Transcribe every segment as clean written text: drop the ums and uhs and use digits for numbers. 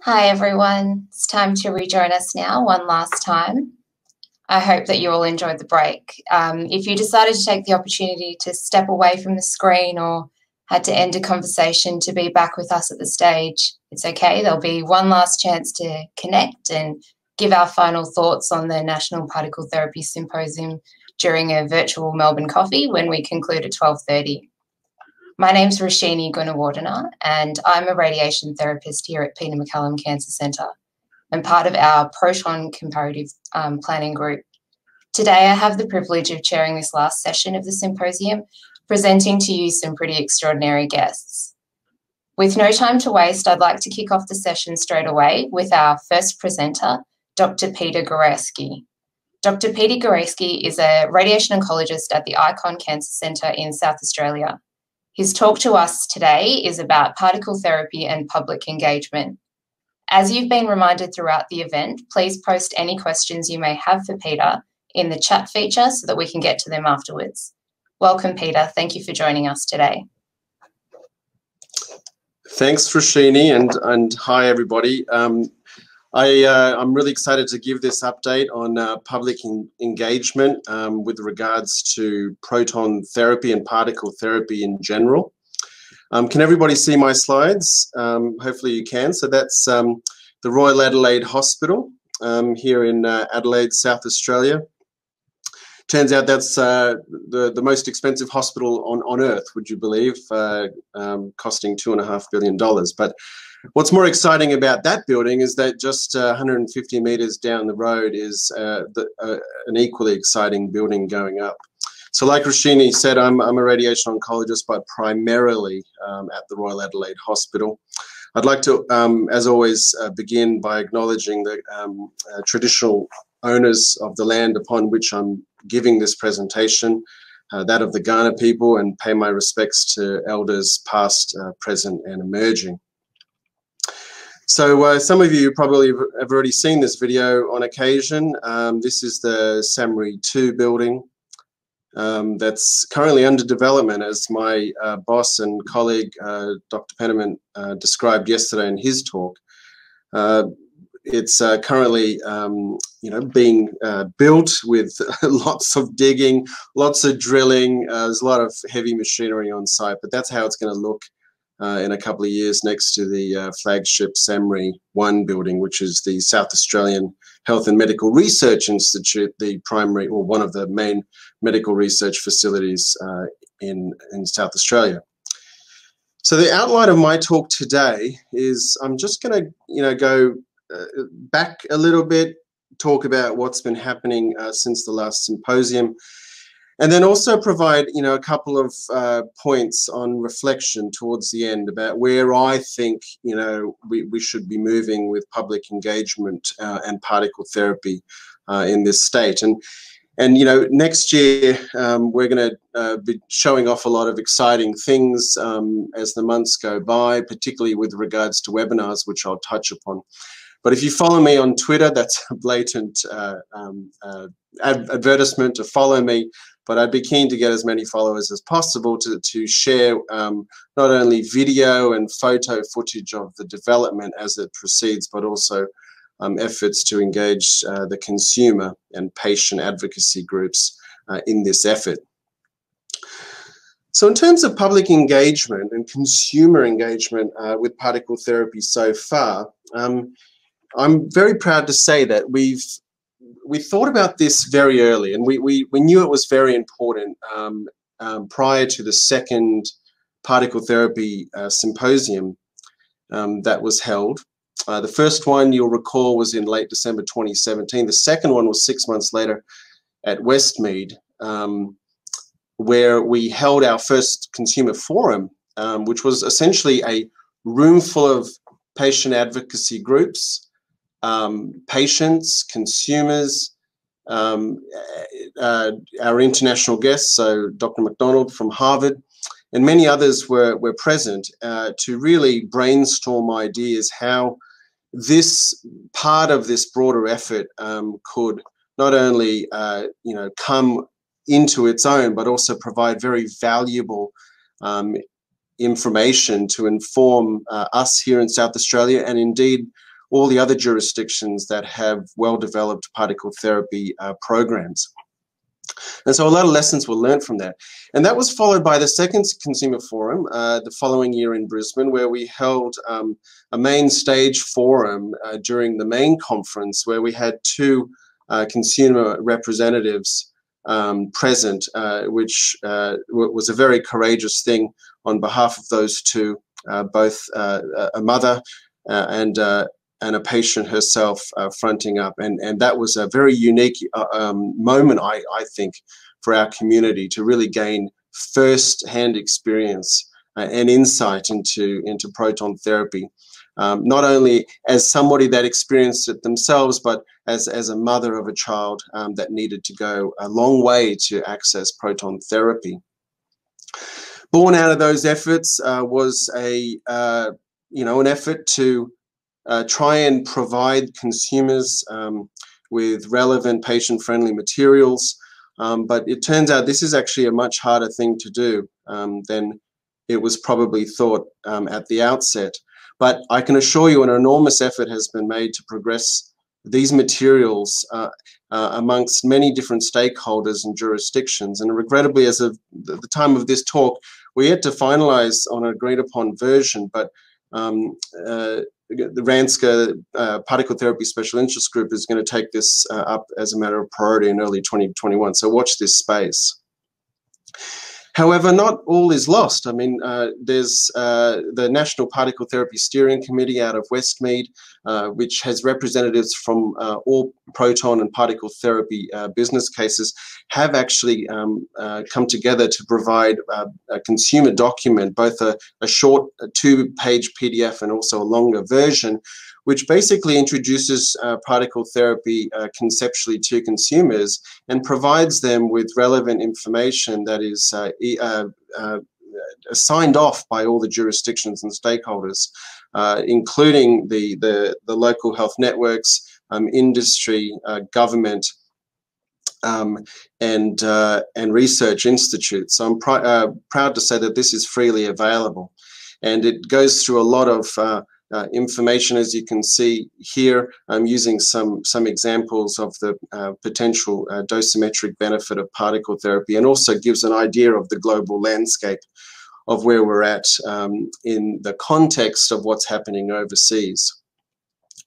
Hi everyone, it's time to rejoin us now one last time. I hope that you all enjoyed the break. If you decided to take the opportunity to step away from the screen or had to end a conversation to be back with us at the stage, it's okay. There'll be one last chance to connect and give our final thoughts on the National Particle Therapy Symposium during a virtual Melbourne coffee when we conclude at 12:30. My name's Roshini Gunawardena, and I'm a radiation therapist here at Peter MacCallum Cancer Centre and part of our Proton Comparative Planning Group. Today, I have the privilege of chairing this last session of the symposium, presenting to you some pretty extraordinary guests. With no time to waste, I'd like to kick off the session straight away with our first presenter, Dr. Peter Gorayski. Dr. Peter Gorayski is a radiation oncologist at the Icon Cancer Centre in South Australia. His talk to us today is about particle therapy and public engagement. As you've been reminded throughout the event, please post any questions you may have for Peter in the chat feature so that we can get to them afterwards. Welcome, Peter. Thank you for joining us today. Thanks, Roshini, and hi, everybody. I'm really excited to give this update on public engagement with regards to proton therapy and particle therapy in general. Can everybody see my slides? Hopefully you can. So that's the Royal Adelaide Hospital here in Adelaide, South Australia. Turns out that's the most expensive hospital on earth, would you believe, costing $2.5 billion. But what's more exciting about that building is that just 150 metres down the road is an equally exciting building going up. So like Roshini said, I'm a radiation oncologist, but primarily at the Royal Adelaide Hospital. I'd like to, as always, begin by acknowledging the traditional owners of the land upon which I'm giving this presentation, that of the Kaurna people, and pay my respects to elders past, present and emerging. So some of you probably have already seen this video on occasion. This is the SAMRI 2 building that's currently under development, as my boss and colleague, Dr. Penniman, described yesterday in his talk. It's currently, being built with lots of digging, lots of drilling. There's a lot of heavy machinery on site, but that's how it's going to look in a couple of years next to the flagship SAMRI 1 building, which is the South Australian Health and Medical Research Institute, the primary or one of the main medical research facilities in South Australia. So the outline of my talk today is I'm just going to, go back a little bit, talk about what's been happening since the last symposium, and then also provide, a couple of points on reflection towards the end about where I think, we should be moving with public engagement and particle therapy in this state. And next year we're going to be showing off a lot of exciting things as the months go by, particularly with regards to webinars, which I'll touch upon. But if you follow me on Twitter, that's a blatant advertisement to follow me. But I'd be keen to get as many followers as possible to share not only video and photo footage of the development as it proceeds, but also efforts to engage the consumer and patient advocacy groups in this effort. So in terms of public engagement and consumer engagement with particle therapy so far, I'm very proud to say that we thought about this very early, and we knew it was very important prior to the second particle therapy symposium that was held. The first one, you'll recall, was in late December 2017. The second one was 6 months later at Westmead, where we held our first consumer forum, which was essentially a room full of patient advocacy groups, patients, consumers, our international guests, so Dr. McDonald from Harvard, and many others were present to really brainstorm ideas how this part of this broader effort could not only come into its own, but also provide very valuable information to inform us here in South Australia, and indeed all the other jurisdictions that have well-developed particle therapy programs. And so a lot of lessons were learned from that. And that was followed by the second Consumer Forum the following year in Brisbane, where we held a main stage forum during the main conference, where we had two consumer representatives present, which was a very courageous thing on behalf of those two, both a mother and a patient herself fronting up. And that was a very unique moment, I think, for our community to really gain first-hand experience and insight into proton therapy. Not only as somebody that experienced it themselves, but as a mother of a child that needed to go a long way to access proton therapy. Born out of those efforts was an effort to try and provide consumers with relevant patient-friendly materials, but it turns out this is actually a much harder thing to do than it was probably thought at the outset. But I can assure you an enormous effort has been made to progress these materials amongst many different stakeholders and jurisdictions. And regrettably, as of the time of this talk, we're yet to finalize on an agreed upon version, but the RANSCA Particle Therapy Special Interest Group is going to take this up as a matter of priority in early 2021. So watch this space. However, not all is lost. I mean, there's the National Particle Therapy Steering Committee out of Westmead, which has representatives from all proton and particle therapy business cases, have actually come together to provide a consumer document, both a short 2-page PDF and also a longer version, which basically introduces particle therapy conceptually to consumers and provides them with relevant information that is signed off by all the jurisdictions and stakeholders, including the local health networks, industry, government, and research institutes. So I'm proud to say that this is freely available, and it goes through a lot of information, as you can see here. I'm using some examples of the potential dosimetric benefit of particle therapy, and also gives an idea of the global landscape of where we're at in the context of what's happening overseas.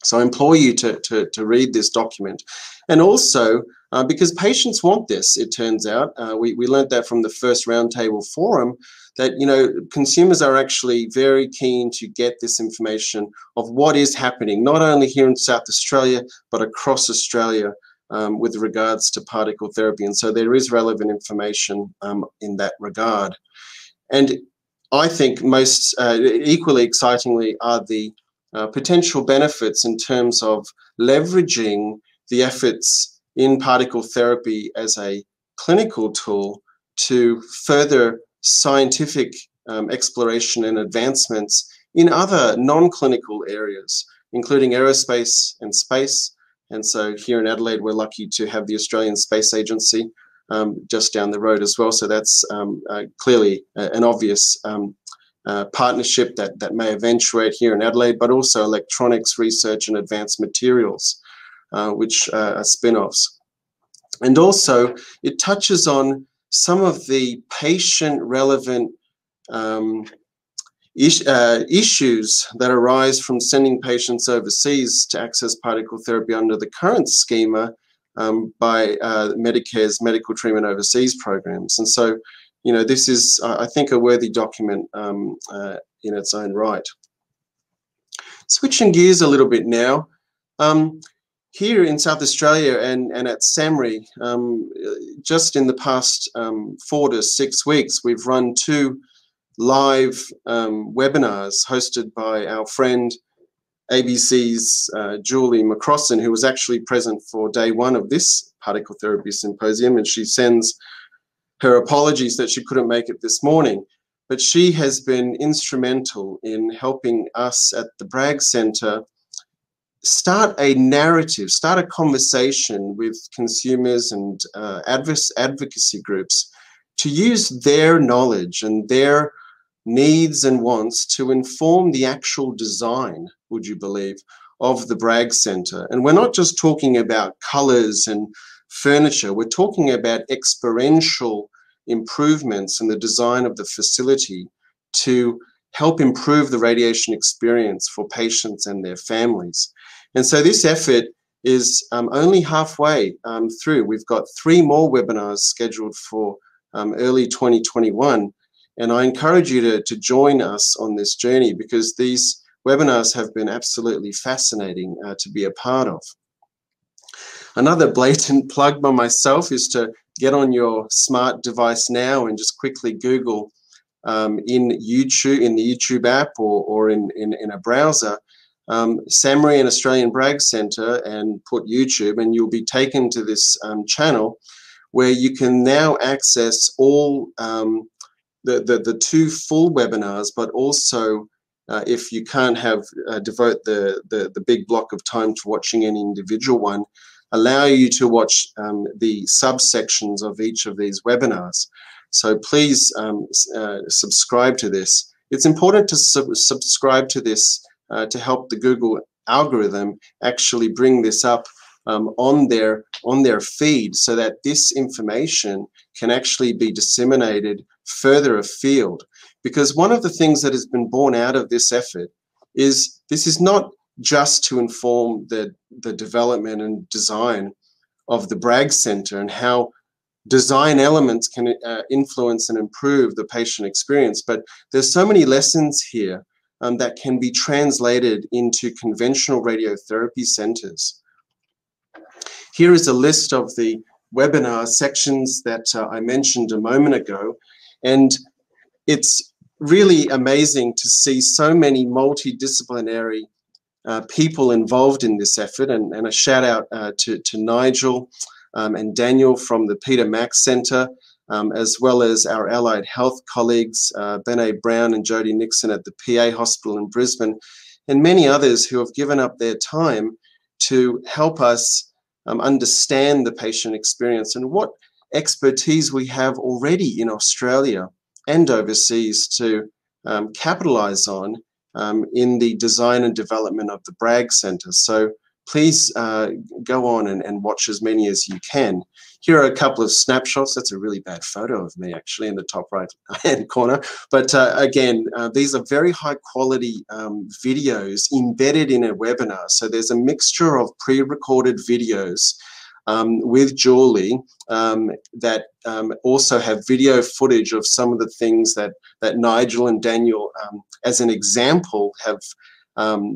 So I implore you to read this document. And also, because patients want this, it turns out, we learned that from the first roundtable forum, that, you know, consumers are actually very keen to get this information of what is happening, not only here in South Australia, but across Australia with regards to particle therapy. And so there is relevant information in that regard. And I think most equally excitingly are the potential benefits in terms of leveraging the efforts in particle therapy as a clinical tool to further scientific exploration and advancements in other non-clinical areas, including aerospace and space. And so here in Adelaide, we're lucky to have the Australian Space Agency just down the road as well. So that's clearly an obvious partnership that may eventuate here in Adelaide, but also electronics research and advanced materials, which are spin-offs. And also it touches on some of the patient-relevant issues that arise from sending patients overseas to access particle therapy under the current schema by Medicare's medical treatment overseas programs. And so, you know, this is, I think, a worthy document in its own right. Switching gears a little bit now, here in South Australia and at SAMRI, just in the past 4 to 6 weeks, we've run 2 live webinars hosted by our friend ABC's Julie McCrossan, who was actually present for day 1 of this particle therapy symposium, and she sends her apologies that she couldn't make it this morning. But she has been instrumental in helping us at the Bragg Centre start a narrative, start a conversation with consumers and advocacy groups to use their knowledge and their needs and wants to inform the actual design, would you believe, of the Bragg Center. And we're not just talking about colors and furniture, we're talking about experiential improvements in the design of the facility to help improve the radiation experience for patients and their families. And so this effort is only halfway through. We've got 3 more webinars scheduled for early 2021. And I encourage you to join us on this journey, because these webinars have been absolutely fascinating to be a part of. Another blatant plug by myself is to get on your smart device now and just quickly Google in YouTube, in the YouTube app or in a browser, SAMRI and Australian Bragg Center, and put YouTube, and you'll be taken to this channel where you can now access all the 2 full webinars, but also if you can't devote the big block of time to watching any individual one, allow you to watch the subsections of each of these webinars. So please subscribe to this. It's important to subscribe to this to help the Google algorithm actually bring this up on their feed, so that this information can actually be disseminated further afield. Because one of the things that has been born out of this effort is this is not just to inform the development and design of the Bragg Center and how design elements can influence and improve the patient experience, but there's so many lessons here that can be translated into conventional radiotherapy centers. Here is a list of the webinar sections that I mentioned a moment ago, and it's really amazing to see so many multidisciplinary people involved in this effort, and a shout out to Nigel and Daniel from the Peter Mac Center, as well as our allied health colleagues, Benet Brown and Jody Nixon at the PA Hospital in Brisbane, and many others who have given up their time to help us understand the patient experience and what expertise we have already in Australia and overseas to capitalize on in the design and development of the Bragg Center. So please go on and watch as many as you can. Here are a couple of snapshots. That's a really bad photo of me, actually, in the top right-hand corner. But again, these are very high-quality videos embedded in a webinar. So there's a mixture of pre-recorded videos with Julie that also have video footage of some of the things that Nigel and Daniel, as an example, have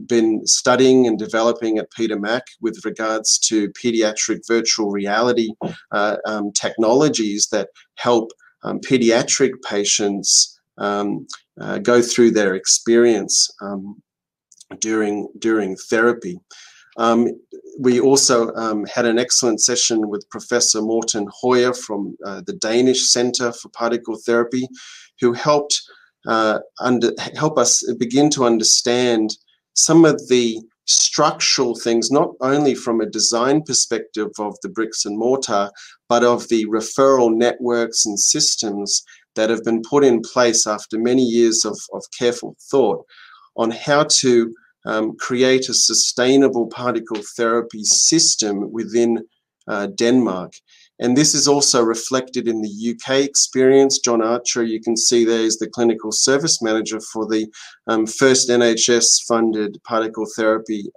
been studying and developing at Peter Mac with regards to pediatric virtual reality technologies that help pediatric patients go through their experience during therapy. We also had an excellent session with Professor Morten Hoyer from the Danish Center for Particle Therapy, who helped help us begin to understand some of the structural things, not only from a design perspective of the bricks and mortar, but of the referral networks and systems that have been put in place after many years of careful thought on how to create a sustainable particle therapy system within Denmark. And this is also reflected in the UK experience. John Archer, you can see there, is the clinical service manager for the first NHS-funded particle therapy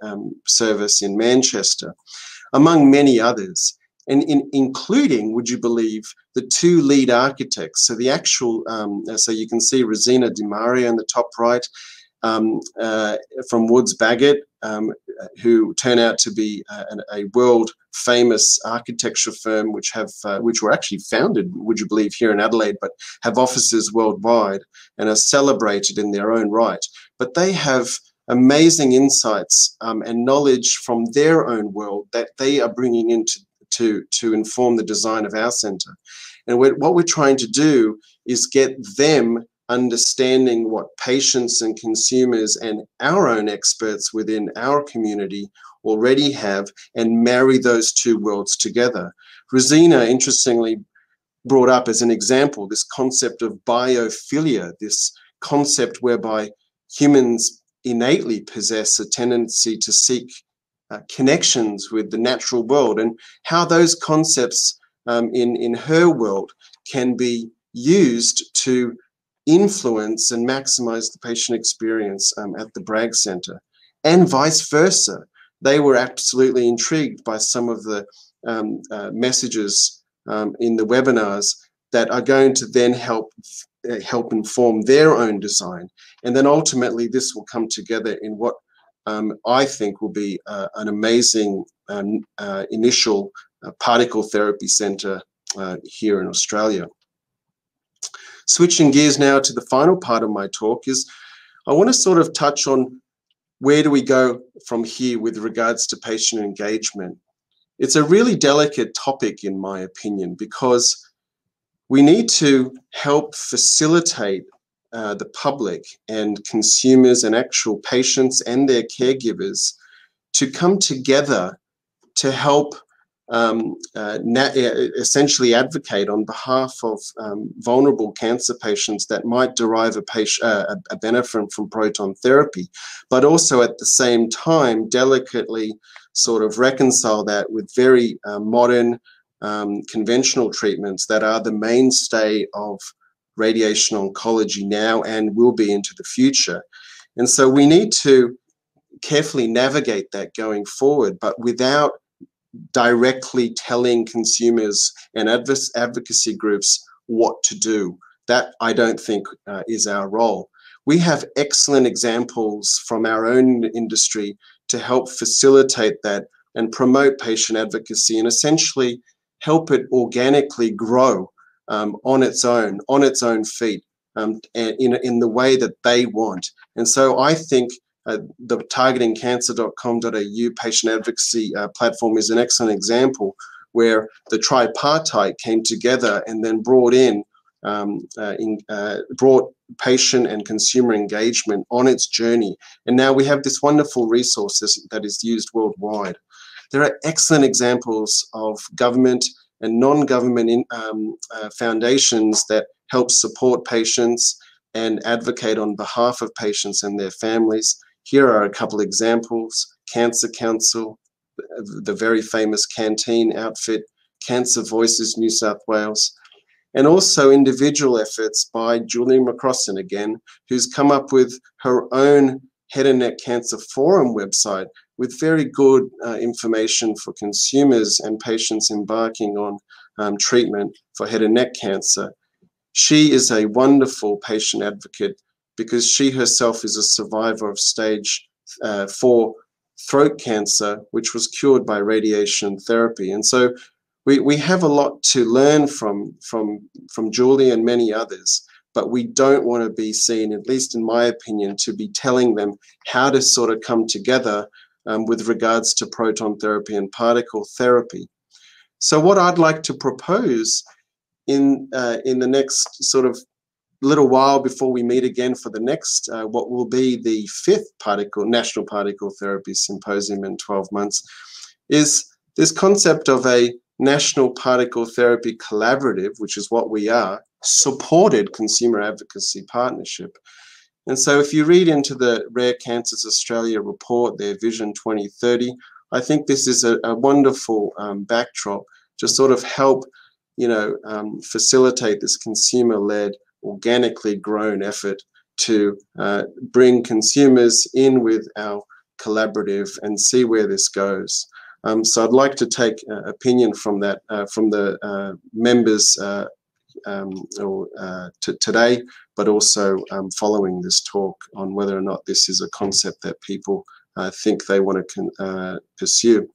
service in Manchester, among many others. And including, would you believe, the 2 lead architects. So the actual, so you can see Rosina Di Maria in the top right, from Woods Bagot, who turn out to be a world famous architecture firm, which were actually founded, would you believe, here in Adelaide, but have offices worldwide and are celebrated in their own right. But they have amazing insights and knowledge from their own world that they are bringing into to inform the design of our center. And what we're trying to do is get them understanding what patients and consumers and our own experts within our community already have, and marry those 2 worlds together. Rosina, interestingly, brought up as an example this concept of biophilia, this concept whereby humans innately possess a tendency to seek connections with the natural world, and how those concepts in her world can be used to influence and maximize the patient experience at the Bragg Centre, and vice versa. They were absolutely intrigued by some of the messages in the webinars that are going to then help inform their own design. And then ultimately this will come together in what I think will be an amazing initial particle therapy centre here in Australia. Switching gears now to the final part of my talk is I want to sort of touch on where do we go from here with regards to patient engagement. It's a really delicate topic in my opinion, because we need to help facilitate the public and consumers and actual patients and their caregivers to come together to help essentially advocate on behalf of vulnerable cancer patients that might derive a benefit from proton therapy, but also at the same time delicately sort of reconcile that with very modern conventional treatments that are the mainstay of radiation oncology now and will be into the future. And so we need to carefully navigate that going forward, but without directly telling consumers and advocacy groups what to do. That, I don't think, is our role. We have excellent examples from our own industry to help facilitate that and promote patient advocacy and essentially help it organically grow on its own feet, and in the way that they want. And so I think the targetingcancer.com.au patient advocacy platform is an excellent example where the tripartite came together and then brought patient and consumer engagement on its journey. And now we have this wonderful resource that is used worldwide. There are excellent examples of government and non-government foundations that help support patients and advocate on behalf of patients and their families. Here are a couple examples: Cancer Council, the very famous Canteen outfit, Cancer Voices New South Wales, and also individual efforts by Julie McCrossan again, who's come up with her own Head and Neck Cancer Forum website with very good information for consumers and patients embarking on treatment for head and neck cancer. She is a wonderful patient advocate because she herself is a survivor of stage 4 throat cancer, which was cured by radiation therapy. And so we have a lot to learn from Julie and many others, but we don't want to be seen, at least in my opinion, to be telling them how to sort of come together with regards to proton therapy and particle therapy. So what I'd like to propose in the next sort of little while before we meet again for the next, what will be the 5th National Particle Therapy Symposium in 12 months, is this concept of a National Particle Therapy Collaborative, which is what we are, supported consumer advocacy partnership. And so if you read into the Rare Cancers Australia report, their Vision 2030, I think this is a wonderful backdrop to sort of help, facilitate this consumer-led, organically grown effort to bring consumers in with our collaborative and see where this goes. So I'd like to take opinion from that, from the members today, but also following this talk on whether or not this is a concept that people think they want to pursue.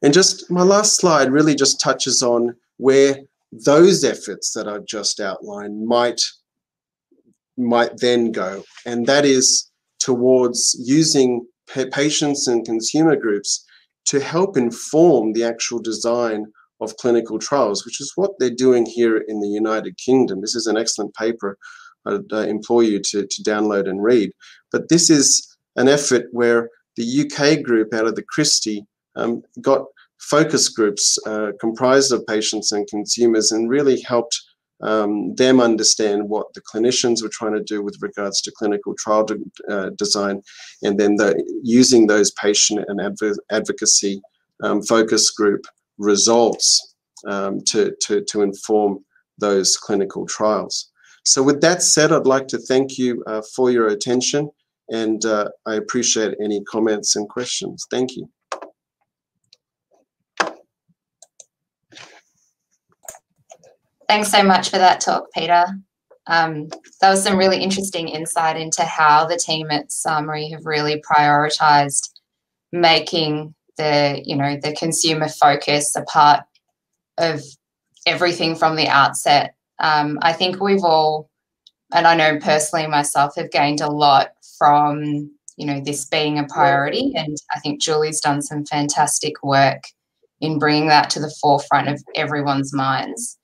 And just my last slide really just touches on where those efforts that I've just outlined might then go, and that is towards using patients and consumer groups to help inform the actual design of clinical trials, which is what they're doing here in the United Kingdom. This is an excellent paper I'd implore you to download and read. But this is an effort where the UK group out of the Christie got focus groups comprised of patients and consumers and really helped them understand what the clinicians were trying to do with regards to clinical trial design, and then using those patient and advocacy focus group results to inform those clinical trials. So with that said, I'd like to thank you for your attention, and I appreciate any comments and questions. Thank you. Thanks so much for that talk, Peter. That was some really interesting insight into how the team at Summary have really prioritised making the consumer focus a part of everything from the outset. I think we've all, and I know personally myself, have gained a lot from this being a priority, and I think Julie's done some fantastic work in bringing that to the forefront of everyone's minds.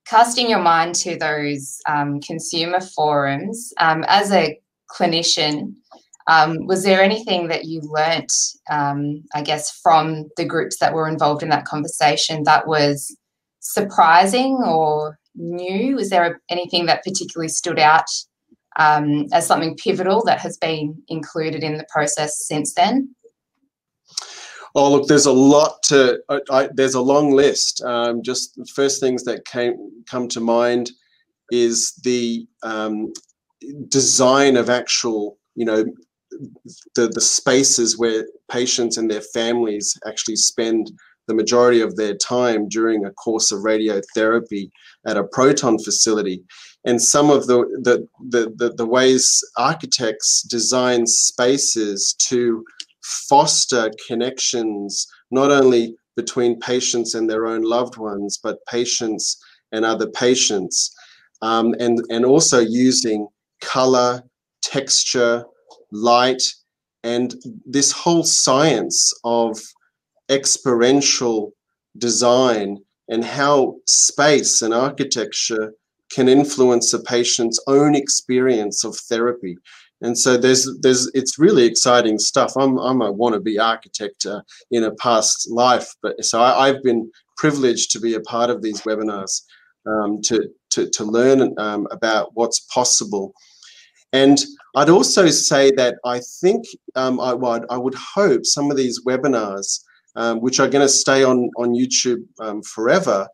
Casting your mind to those consumer forums, as a clinician, was there anything that you learnt, I guess, from the groups that were involved in that conversation that was surprising or new? Was there anything that particularly stood out as something pivotal that has been included in the process since then? Oh, look, there's a lot to, there's a long list. Just the first things that come to mind is the design of actual, the spaces where patients and their families actually spend the majority of their time during a course of radiotherapy at a proton facility. And some of the ways architects design spaces to foster connections, not only between patients and their own loved ones, but patients and other patients, and also using color, texture, light, and this whole science of experiential design and how space and architecture can influence a patient's own experience of therapy. And so it's really exciting stuff. I'm a wannabe architect in a past life, but so I've been privileged to be a part of these webinars to learn about what's possible. And I'd also say that I think I would hope some of these webinars, which are going to stay on YouTube forever,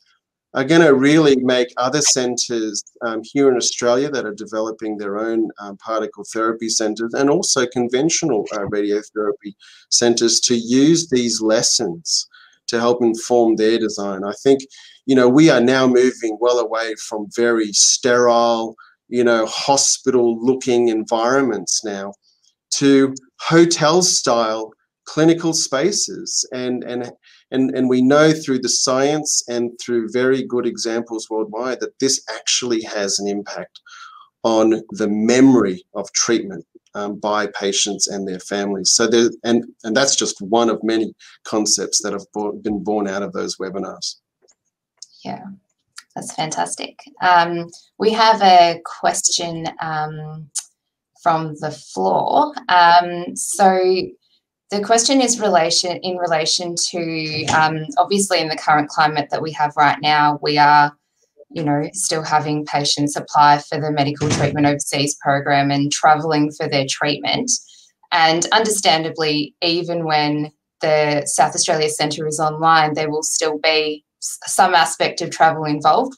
are going to really make other centres here in Australia that are developing their own particle therapy centres, and also conventional radiotherapy centres, to use these lessons to help inform their design. I think, we are now moving well away from very sterile, hospital-looking environments now to hotel-style clinical spaces, and we know through the science and through very good examples worldwide that this actually has an impact on the memory of treatment by patients and their families. So and that's just one of many concepts that have been born out of those webinars. Yeah, that's fantastic. We have a question from the floor. So the question is in relation to, obviously in the current climate that we have right now, we are, still having patients apply for the medical treatment overseas program and travelling for their treatment. And understandably, even when the South Australia Centre is online, there will still be some aspect of travel involved,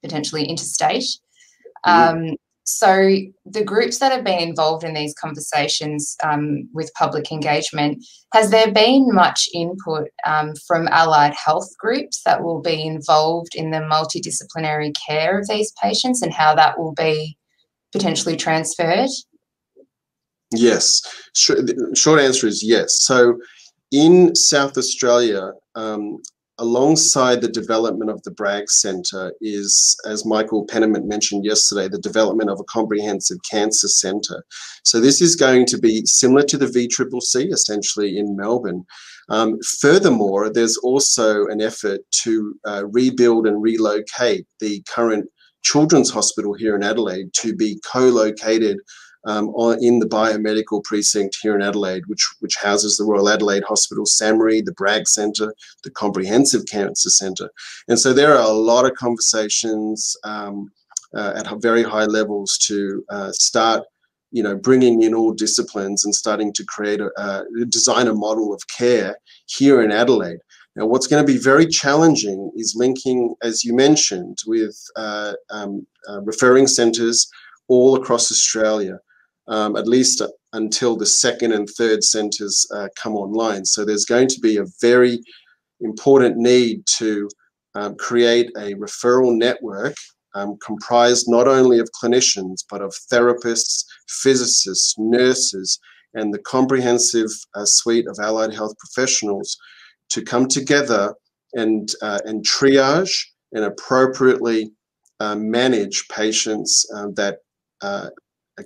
potentially interstate. So the groups that have been involved in these conversations with public engagement, has there been much input from allied health groups that will be involved in the multidisciplinary care of these patients, and how that will be potentially transferred? Yes. Short answer is yes. So in South Australia, alongside the development of the Bragg Centre is, as Michael Penniman mentioned yesterday, the development of a comprehensive cancer centre. So this is going to be similar to the VCCC, essentially, in Melbourne. Furthermore, there's also an effort to rebuild and relocate the current Children's Hospital here in Adelaide to be co-located in the biomedical precinct here in Adelaide, which houses the Royal Adelaide Hospital, SAMRI, the Bragg Centre, the Comprehensive Cancer Centre. And so there are a lot of conversations at very high levels to start, bringing in all disciplines and starting to create design a model of care here in Adelaide. Now, what's going to be very challenging is linking, as you mentioned, with referring centres all across Australia, at least until the second and third centres come online. So there's going to be a very important need to create a referral network comprised not only of clinicians, but of therapists, physicists, nurses, and the comprehensive suite of allied health professionals to come together and triage and appropriately manage patients that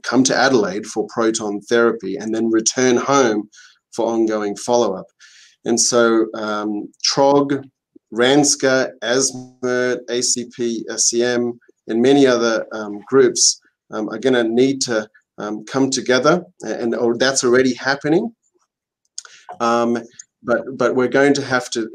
come to Adelaide for proton therapy and then return home for ongoing follow-up. And so TROG, RANSCA, ASMERT, ACP, SEM, and many other groups are going to need to come together, or that's already happening. But we're going to have to,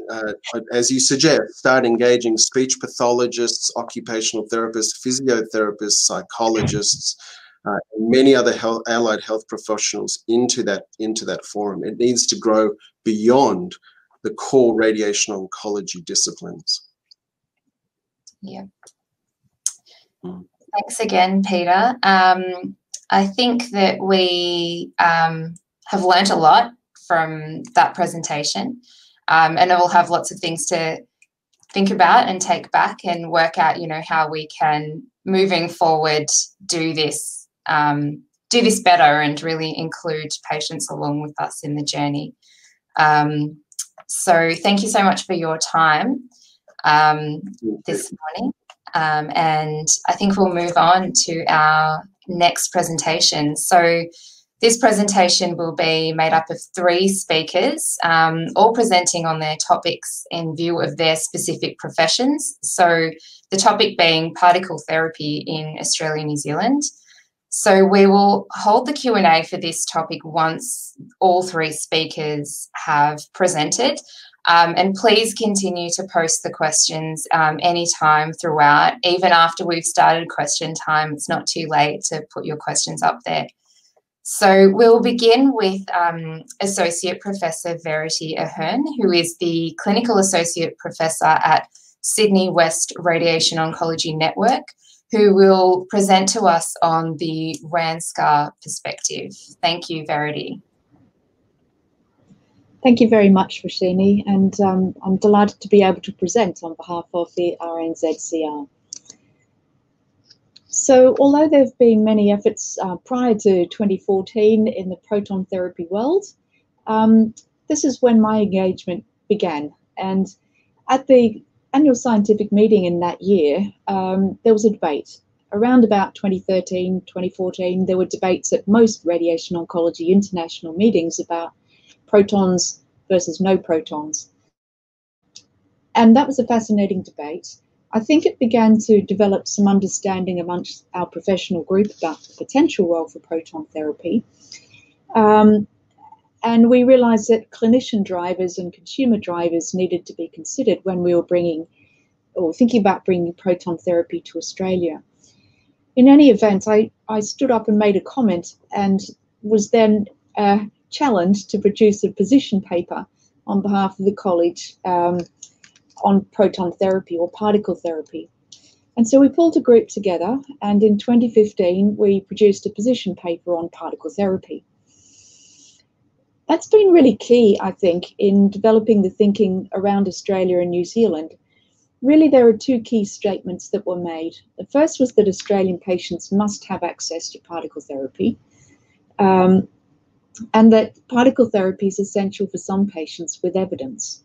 as you suggest, start engaging speech pathologists, occupational therapists, physiotherapists, psychologists, and many other allied health professionals into that forum. It needs to grow beyond the core radiation oncology disciplines. Yeah. Thanks again, Peter. I think that we have learnt a lot from that presentation, and we'll have lots of things to think about and take back and work out, how we can, moving forward, do this better and really include patients along with us in the journey. So thank you so much for your time this morning, and I think we'll move on to our next presentation. So this presentation will be made up of 3 speakers, all presenting on their topics in view of their specific professions. So the topic being particle therapy in Australia and New Zealand. So we will hold the Q&A for this topic once all 3 speakers have presented. And please continue to post the questions anytime throughout. Even after we've started question time, it's not too late to put your questions up there. So we'll begin with Associate Professor Verity Ahern, who is the Clinical Associate Professor at Sydney West Radiation Oncology Network, who will present to us on the RANSCA perspective. Thank you, Verity. Thank you very much, Roshini, and I'm delighted to be able to present on behalf of the RNZCR. So although there have been many efforts prior to 2014 in the proton therapy world, this is when my engagement began. And at the annual scientific meeting in that year, there was a debate. Around about 2013, 2014, there were debates at most radiation oncology international meetings about protons versus no protons. And that was a fascinating debate. I think it began to develop some understanding amongst our professional group about the potential role for proton therapy. And we realized that clinician drivers and consumer drivers needed to be considered when we were thinking about bringing proton therapy to Australia. In any event, I stood up and made a comment and was then challenged to produce a position paper on behalf of the college on proton therapy or particle therapy. And so we pulled a group together, and in 2015 we produced a position paper on particle therapy. That's been really key, I think, in developing the thinking around Australia and New Zealand. Really, there are 2 key statements that were made. The first was that Australian patients must have access to particle therapy, and that particle therapy is essential for some patients with evidence.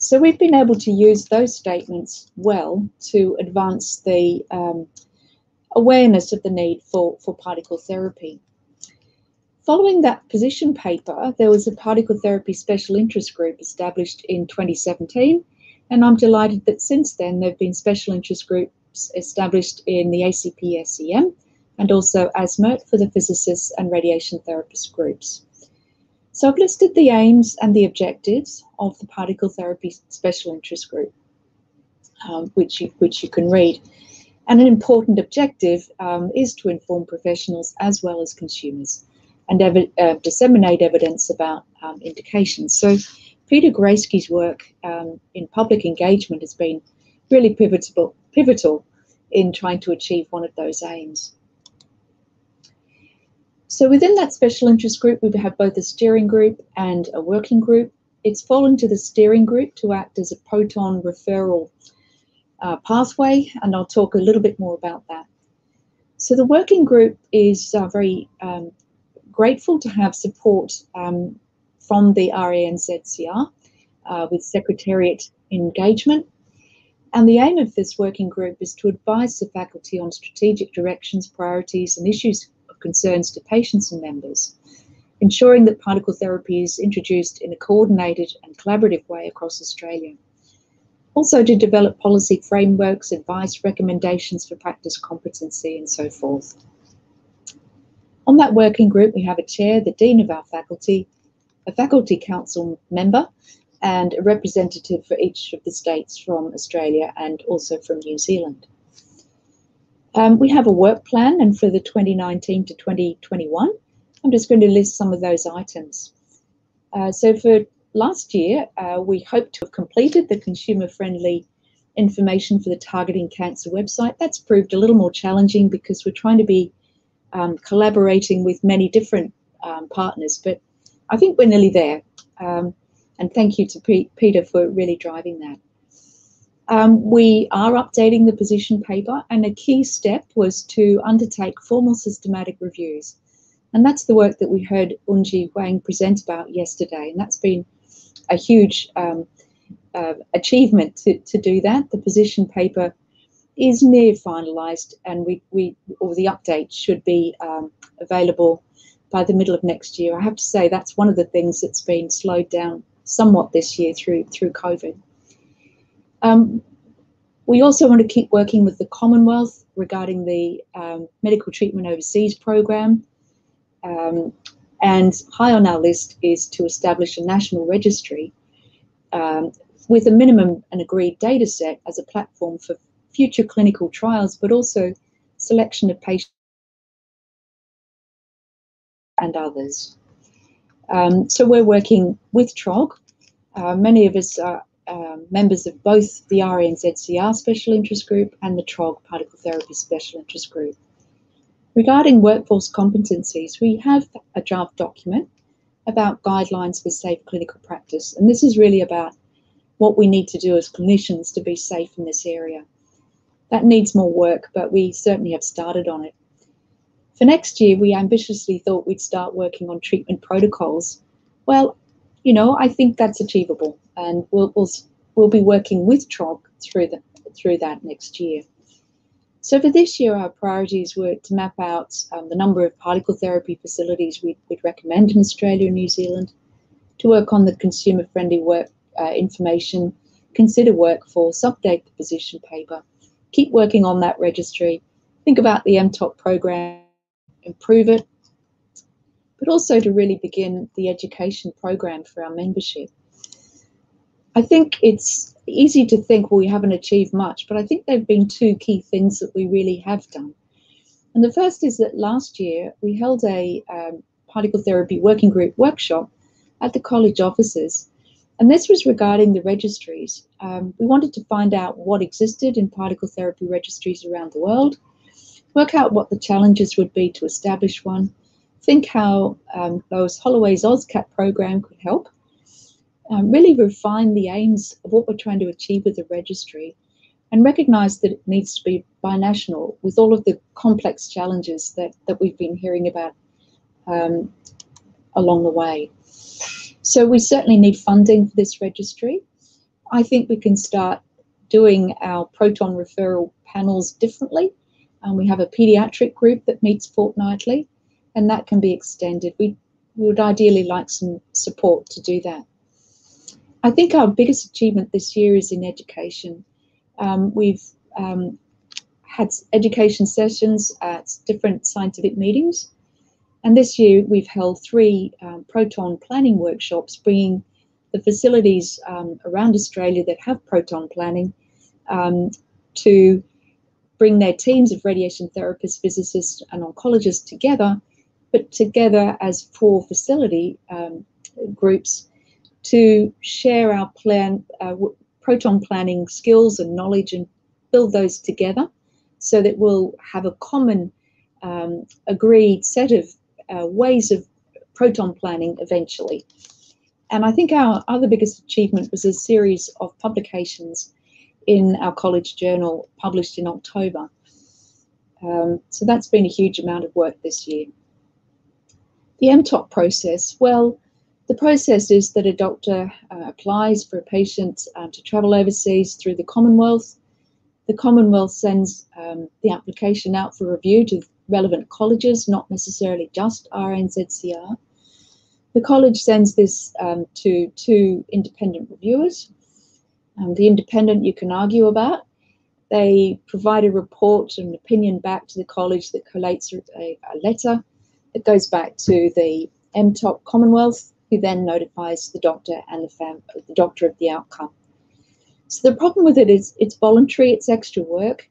So we've been able to use those statements well to advance the awareness of the need for particle therapy. Following that position paper, there was a particle therapy special interest group established in 2017, and I'm delighted that since then there have been special interest groups established in the ACP-SEM and also ASMERT for the physicists and radiation therapist groups. So I've listed the aims and the objectives of the particle therapy special interest group, which you can read. And an important objective is to inform professionals as well as consumers and disseminate evidence about indications. So Peter Gorayski's work in public engagement has been really pivotal in trying to achieve one of those aims. So within that special interest group, we have both a steering group and a working group. It's fallen to the steering group to act as a proton referral pathway, and I'll talk a little bit more about that. So the working group is very grateful to have support from the RANZCR with Secretariat engagement. And the aim of this working group is to advise the faculty on strategic directions, priorities, and issues of concerns to patients and members, ensuring that particle therapy is introduced in a coordinated and collaborative way across Australia. Also to develop policy frameworks, advice, recommendations for practice competency, and so forth. On that working group, we have a chair, the dean of our faculty, a faculty council member, and a representative for each of the states from Australia and also from New Zealand. We have a work plan, and for the 2019 to 2021, I'm just going to list some of those items. So for last year, we hope to have completed the consumer-friendly information for the Targeting Cancer website. That's proved a little more challenging because we're trying to be collaborating with many different partners, but I think we're nearly there. And thank you to Peter for really driving that. We are updating the position paper, and a key step was to undertake formal systematic reviews. And that's the work that we heard Unji Wang present about yesterday, and that's been a huge achievement to do that. The position paper is near finalised, and the update should be available by the middle of next year. I have to say that's one of the things that's been slowed down somewhat this year through COVID. We also want to keep working with the Commonwealth regarding the medical treatment overseas program. And high on our list is to establish a national registry with a minimum and agreed data set as a platform for future clinical trials, but also selection of patients and others. So we're working with TROG. Many of us are members of both the RANZCR Special Interest Group and the TROG Particle Therapy Special Interest Group. Regarding workforce competencies, we have a draft document about guidelines for safe clinical practice, and this is really about what we need to do as clinicians to be safe in this area. That needs more work, but we certainly have started on it. For next year, we ambitiously thought we'd start working on treatment protocols. Well, you know, I think that's achievable, and we'll be working with TROG through that next year. So for this year, our priorities were to map out the number of particle therapy facilities we'd recommend in Australia and New Zealand, to work on the consumer-friendly work information, consider workforce, update the position paper, keep working on that registry, think about the MTOP program, improve it, but also to really begin the education program for our membership. I think it's easy to think, well, we haven't achieved much, but I think there have been two key things that we really have done. And the first is that last year we held a particle therapy working group workshop at the college offices, and this was regarding the registries. We wanted to find out what existed in particle therapy registries around the world, work out what the challenges would be to establish one, think how those Holloway's OzCat program could help, really refine the aims of what we're trying to achieve with the registry, and recognise that it needs to be binational with all of the complex challenges that we've been hearing about along the way. So we certainly need funding for this registry. I think we can start doing our proton referral panels differently. We have a paediatric group that meets fortnightly, and that can be extended. We would ideally like some support to do that. I think our biggest achievement this year is in education. We've had education sessions at different scientific meetings. And this year we've held 3 proton planning workshops, bringing the facilities around Australia that have proton planning to bring their teams of radiation therapists, physicists and oncologists together, but together as 4 facility groups to share our proton planning skills and knowledge and build those together so that we'll have a common agreed set of ways of proton planning eventually. And I think our other biggest achievement was a series of publications in our college journal published in October. So that's been a huge amount of work this year. The MTOP process, well, the process is that a doctor applies for a patient to travel overseas through the Commonwealth. The Commonwealth sends the application out for review to relevant colleges, not necessarily just RNZCR. The college sends this to 2 independent reviewers. The independent you can argue about. They provide a report and opinion back to the college that collates a letter that goes back to the MTOP Commonwealth, who then notifies the doctor and the doctor of the outcome. So the problem with it is it's voluntary, it's extra work.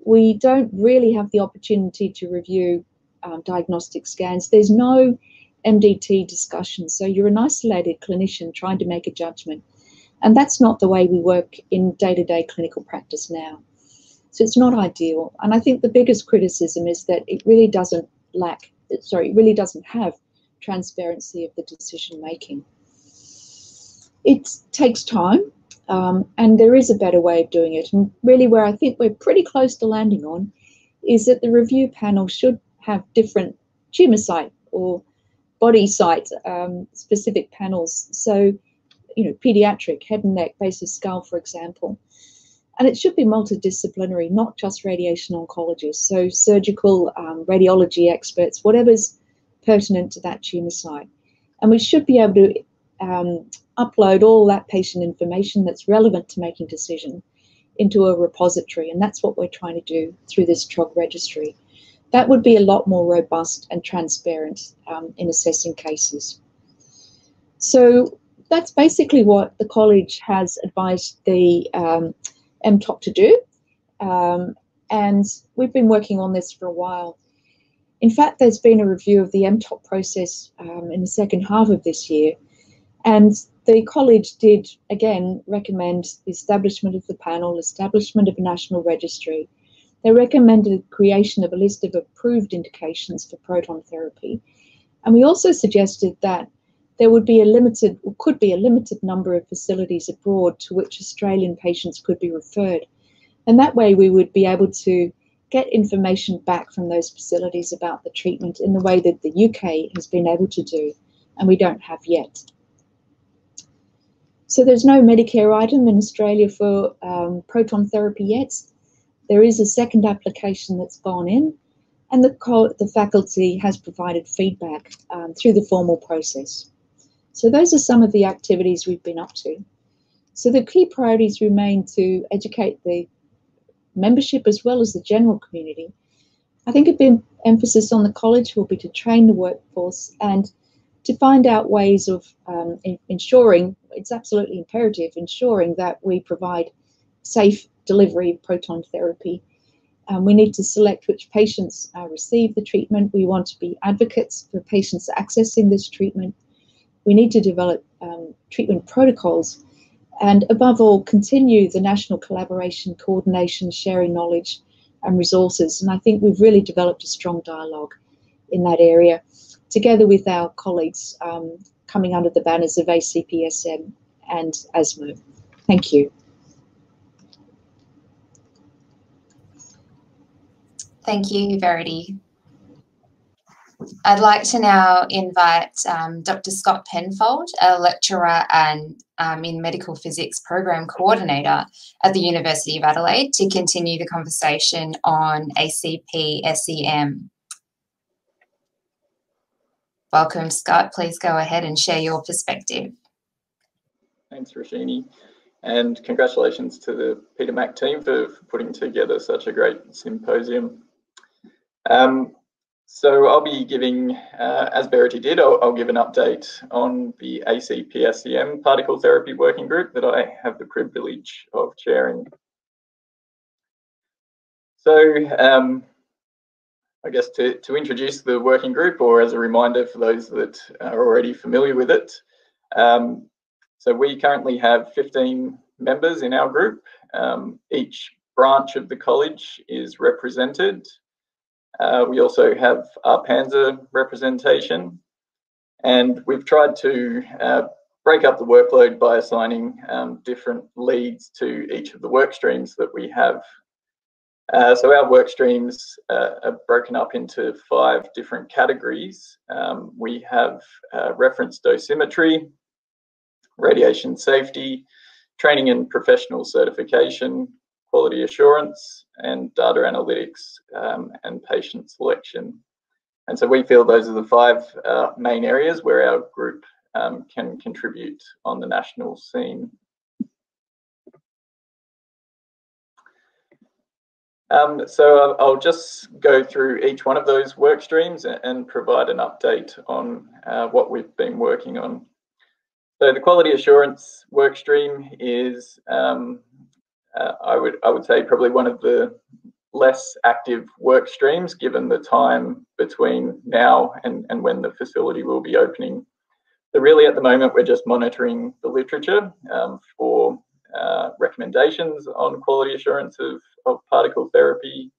We don't really have the opportunity to review diagnostic scans. There's no MDT discussion, so you're an isolated clinician trying to make a judgment. And that's not the way we work in day-to-day clinical practice now. So it's not ideal. And I think the biggest criticism is that it really doesn't have transparency of the decision making. It takes time, and there is a better way of doing it. And really where I think we're pretty close to landing on is that the review panel should have different tumour site or body site specific panels. So, you know, pediatric, head and neck, base of skull, for example. And it should be multidisciplinary, not just radiation oncologists. So surgical, radiology experts, whatever's pertinent to that tumour site. And we should be able to upload all that patient information that's relevant to making decision into a repository. And that's what we're trying to do through this TROG registry. That would be a lot more robust and transparent in assessing cases. So that's basically what the college has advised the MTOP to do. And we've been working on this for a while. In fact, there's been a review of the MTOP process in the second half of this year. And the college did, again, recommend the establishment of the panel, establishment of a national registry. They recommended creation of a list of approved indications for proton therapy. And we also suggested that there would be could be a limited number of facilities abroad to which Australian patients could be referred. And that way we would be able to get information back from those facilities about the treatment in the way that the UK has been able to do, and we don't have yet. So there's no Medicare item in Australia for proton therapy yet. There is a second application that's gone in, and the faculty has provided feedback through the formal process. So those are some of the activities we've been up to. So the key priorities remain to educate the membership as well as the general community. I think a big emphasis on the college will be to train the workforce and to find out ways of ensuring, it's absolutely imperative, ensuring that we provide safe delivery of proton therapy. We need to select which patients receive the treatment. We want to be advocates for patients accessing this treatment. We need to develop treatment protocols and, above all, continue the national collaboration, coordination, sharing knowledge and resources. And I think we've really developed a strong dialogue in that area, together with our colleagues coming under the banners of ACPSM and ASMO. Thank you. Thank you, Verity. I'd like to now invite Dr. Scott Penfold, a lecturer and in medical physics program coordinator at the University of Adelaide, to continue the conversation on ACP-SEM. Welcome, Scott. Please go ahead and share your perspective. Thanks, Roshini. And congratulations to the Peter Mac team for putting together such a great symposium. So I'll be giving, as Verity did, I'll give an update on the ACPSEM particle therapy working group that I have the privilege of chairing. So I guess to introduce the working group, or as a reminder for those that are already familiar with it, so we currently have 15 members in our group. Each branch of the college is represented. We also have our Panzer representation, and we've tried to break up the workload by assigning different leads to each of the work streams that we have. So our work streams are broken up into 5 different categories. We have reference dosimetry, radiation safety, training and professional certification, quality assurance, and data analytics and patient selection. And so we feel those are the 5 main areas where our group can contribute on the national scene. So I'll just go through each one of those work streams and provide an update on what we've been working on. So the quality assurance work stream is, I would say, probably one of the less active work streams, given the time between now and when the facility will be opening. So really at the moment, we're just monitoring the literature for recommendations on quality assurance of particle therapy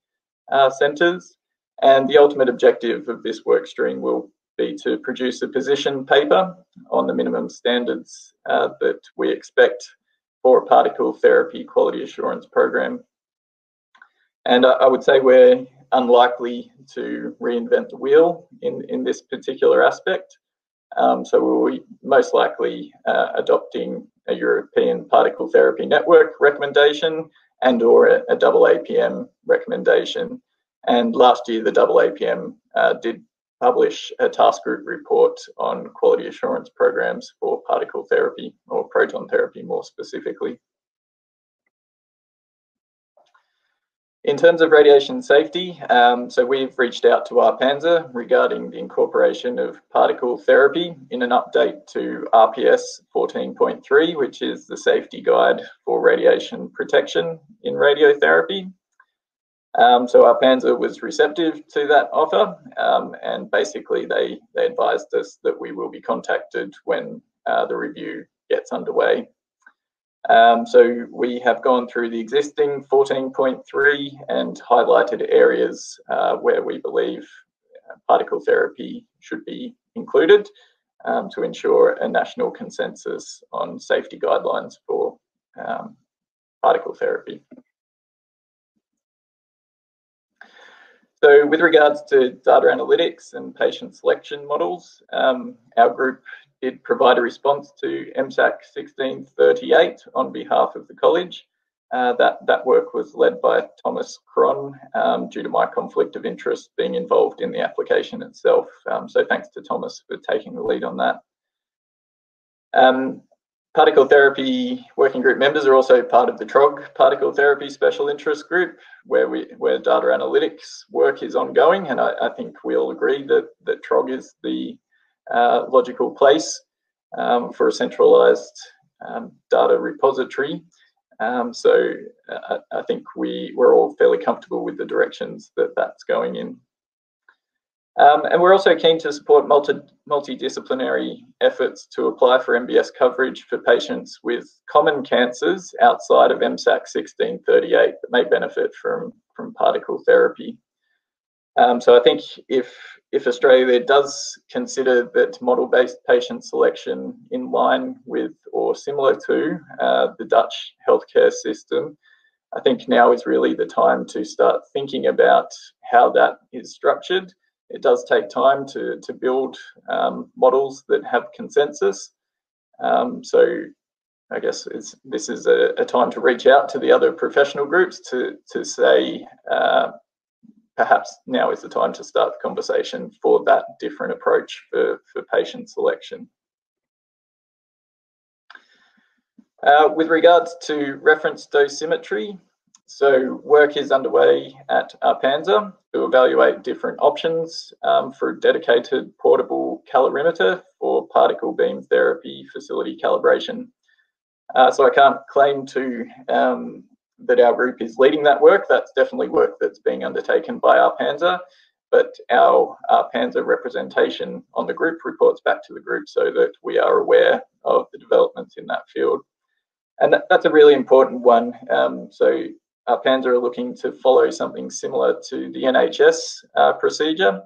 centres. And the ultimate objective of this work stream will be to produce a position paper on the minimum standards that we expect for a particle therapy quality assurance program. And I would say we're unlikely to reinvent the wheel in this particular aspect. So we'll be most likely adopting a European Particle Therapy Network recommendation and or a AAPM recommendation. And last year, the AAPM did publish a task group report on quality assurance programs for particle therapy, or proton therapy more specifically. In terms of radiation safety, so we've reached out to our Panzer regarding the incorporation of particle therapy in an update to RPS 14.3, which is the safety guide for radiation protection in radiotherapy. So our Panzer was receptive to that offer, and basically they advised us that we will be contacted when the review gets underway. So we have gone through the existing 14.3 and highlighted areas where we believe particle therapy should be included to ensure a national consensus on safety guidelines for particle therapy. So with regards to data analytics and patient selection models, our group did provide a response to MSAC 1638 on behalf of the college. That work was led by Thomas Cron due to my conflict of interest being involved in the application itself. So thanks to Thomas for taking the lead on that. Particle therapy working group members are also part of the TROG particle therapy special interest group, where data analytics work is ongoing, and I think we all agree that TROG is the logical place for a centralised data repository. So I think we're all fairly comfortable with the directions that that's going in. And we're also keen to support multidisciplinary efforts to apply for MBS coverage for patients with common cancers outside of MSAC 1638 that may benefit from particle therapy. So I think if Australia does consider that model-based patient selection in line with or similar to the Dutch healthcare system, I think now is really the time to start thinking about how that is structured. It does take time to build models that have consensus. So I guess this is a time to reach out to the other professional groups to say perhaps now is the time to start the conversation for that different approach for patient selection. With regards to reference dosimetry, so work is underway at Arpanza to evaluate different options for a dedicated portable calorimeter for particle beam therapy facility calibration. So I can't claim to that our group is leading that work. That's definitely work that's being undertaken by Arpanza, but our Arpanza representation on the group reports back to the group so that we are aware of the developments in that field. And that's a really important one. So Arpanza are looking to follow something similar to the NHS procedure,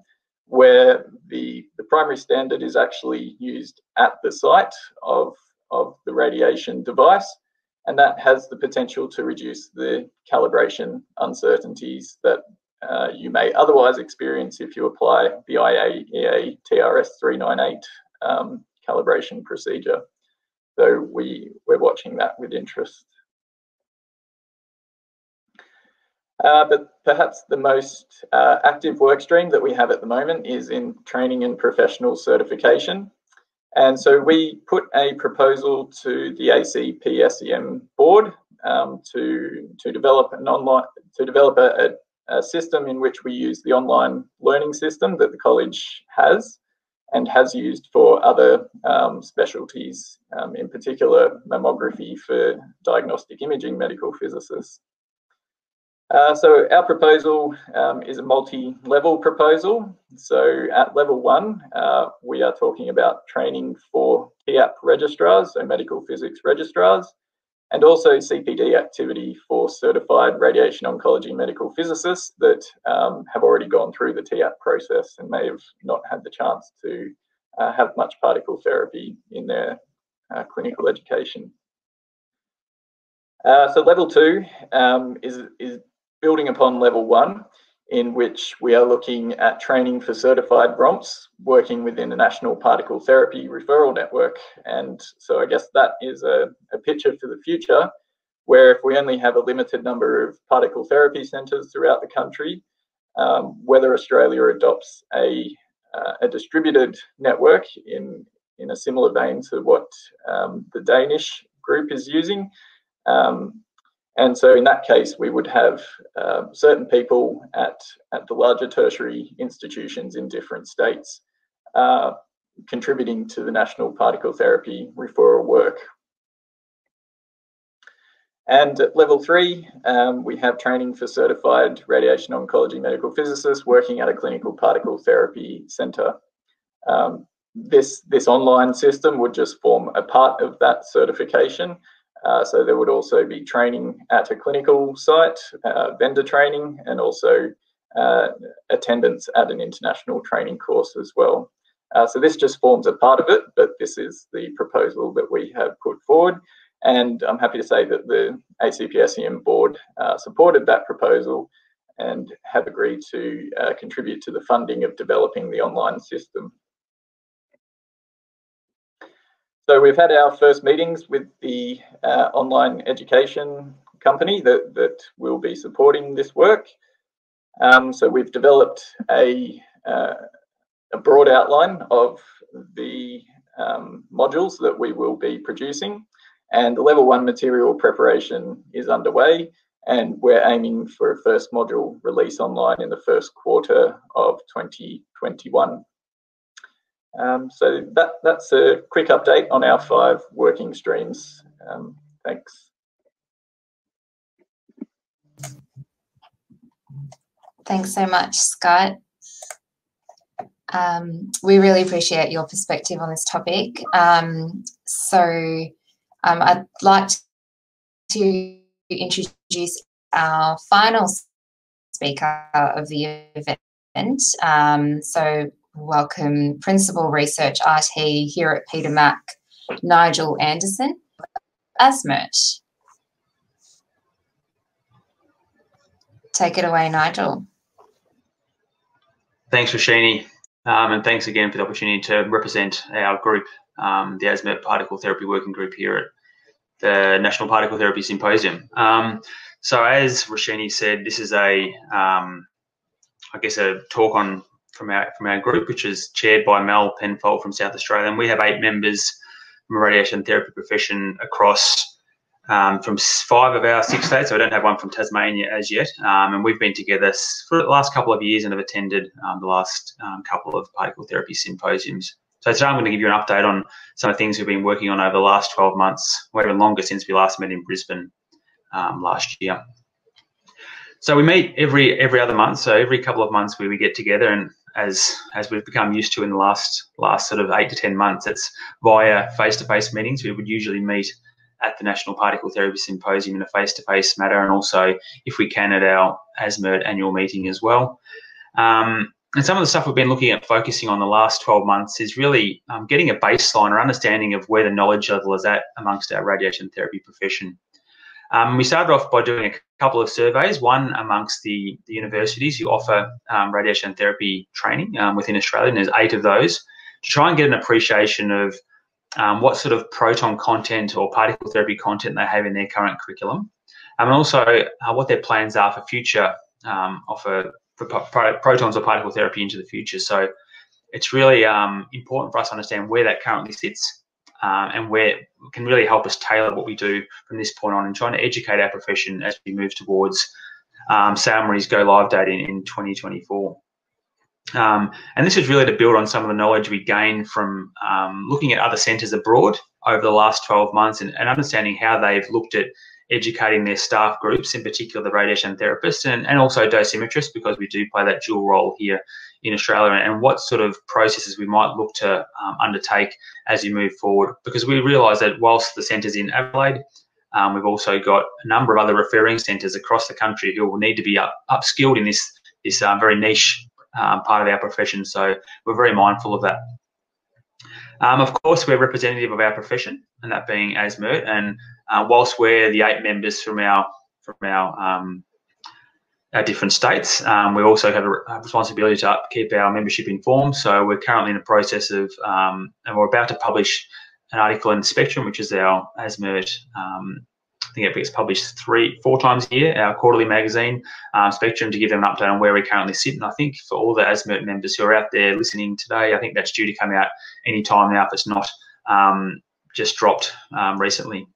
where the primary standard is actually used at the site of the radiation device, and that has the potential to reduce the calibration uncertainties that you may otherwise experience if you apply the IAEA TRS 398 calibration procedure. So we're watching that with interest. But perhaps the most active work stream that we have at the moment is in training and professional certification. And so we put a proposal to the ACPSEM board to develop a system in which we use the online learning system that the college has and has used for other specialties, in particular mammography for diagnostic imaging medical physicists. So our proposal is a multi-level proposal. So at level 1, we are talking about training for TAP registrars, so medical physics registrars, and also CPD activity for certified radiation oncology medical physicists that have already gone through the TAP process and may have not had the chance to have much particle therapy in their clinical education. So level 2 is building upon level 1, in which we are looking at training for certified ROMPs working within the National Particle Therapy Referral Network. And so I guess that is a picture for the future, where if we only have a limited number of particle therapy centres throughout the country, whether Australia adopts a distributed network in a similar vein to what the Danish group is using. And so in that case, we would have certain people at the larger tertiary institutions in different states contributing to the National Particle Therapy Referral work. And at level 3, we have training for certified radiation oncology medical physicists working at a clinical particle therapy centre. This online system would just form a part of that certification. So there would also be training at a clinical site, vendor training, and also attendance at an international training course as well. So this just forms a part of it, but this is the proposal that we have put forward. And I'm happy to say that the ACPSEM board supported that proposal and have agreed to contribute to the funding of developing the online system. So we've had our first meetings with the online education company that will be supporting this work. So we've developed a broad outline of the modules that we will be producing, and the level 1 material preparation is underway, and we're aiming for a first module release online in the first quarter of 2021. So that's a quick update on our 5 working streams. Thanks. Thanks so much, Scott. We really appreciate your perspective on this topic. I'd like to introduce our final speaker of the event. So welcome Principal Research RT here at Peter Mac, Nigel Anderson, ASMERT. Take it away, Nigel. Thanks, Roshini, and thanks again for the opportunity to represent our group, the ASMERT Particle Therapy Working Group here at the National Particle Therapy Symposium. So as Roshini said, this is I guess a talk from our group, which is chaired by Penfold from South Australia, and we have 8 members from a radiation therapy profession across from 5 of our 6 states, so we don't have one from Tasmania as yet. And we've been together for the last couple of years and have attended the last couple of particle therapy symposiums. So today I'm going to give you an update on some of the things we've been working on over the last 12 months, or even longer since we last met in Brisbane last year. So we meet every other month, so every couple of months we get together, and as we've become used to in the last sort of 8 to 10 months, it's via face-to-face meetings. We would usually meet at the National Particle Therapy Symposium in a face-to-face matter, and also, if we can, at our ASMERT annual meeting as well. And some of the stuff we've been looking at focusing on the last 12 months is really getting a baseline or understanding of where the knowledge level is at amongst our radiation therapy profession. We started off by doing a couple of surveys, one amongst the universities who offer radiation therapy training within Australia, and there's 8 of those, to try and get an appreciation of what sort of proton content or particle therapy content they have in their current curriculum, and also what their plans are for future for protons or particle therapy into the future. So it's really important for us to understand where that currently sits and where it can really help us tailor what we do from this point on, and trying to educate our profession as we move towards SALMARY's go live date in 2024. And this is really to build on some of the knowledge we gained from looking at other centres abroad over the last 12 months and understanding how they've looked at educating their staff groups, in particular the radiation therapists and also dosimetrists, because we do play that dual role here in Australia, and what sort of processes we might look to undertake as we move forward. Because we realise that whilst the centre's in Adelaide, we've also got a number of other referring centres across the country who will need to be upskilled in this very niche part of our profession. So we're very mindful of that. Of course, we're representative of our profession, and that being ASMERT. And whilst we're the 8 members from our different states, we also have a responsibility to keep our membership informed. So we're currently in the process of, and we're about to publish an article in Spectrum, which is our ASMERT. I think it gets published 3-4 times a year, our quarterly magazine, Spectrum, to give them an update on where we currently sit. And I think for all the ASMERT members who are out there listening today, I think that's due to come out any time now if it's not just dropped recently.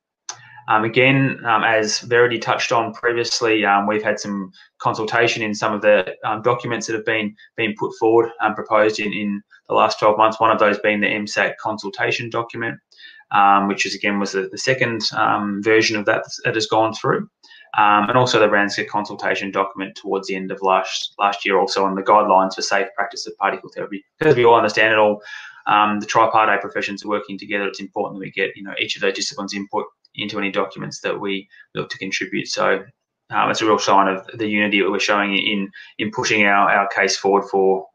Again, as Verity touched on previously, we've had some consultation in some of the documents that have been put forward and proposed in the last 12 months, one of those being the MSAC consultation document, which is again was the second version of that has gone through, and also the RANSCA consultation document towards the end of last year, also on the guidelines for safe practice of particle therapy. Because we all understand it all, the tripartite professions are working together. It's important that we get each of those disciplines input into any documents that we look to contribute. So it's a real sign of the unity that we're showing in pushing our case forward for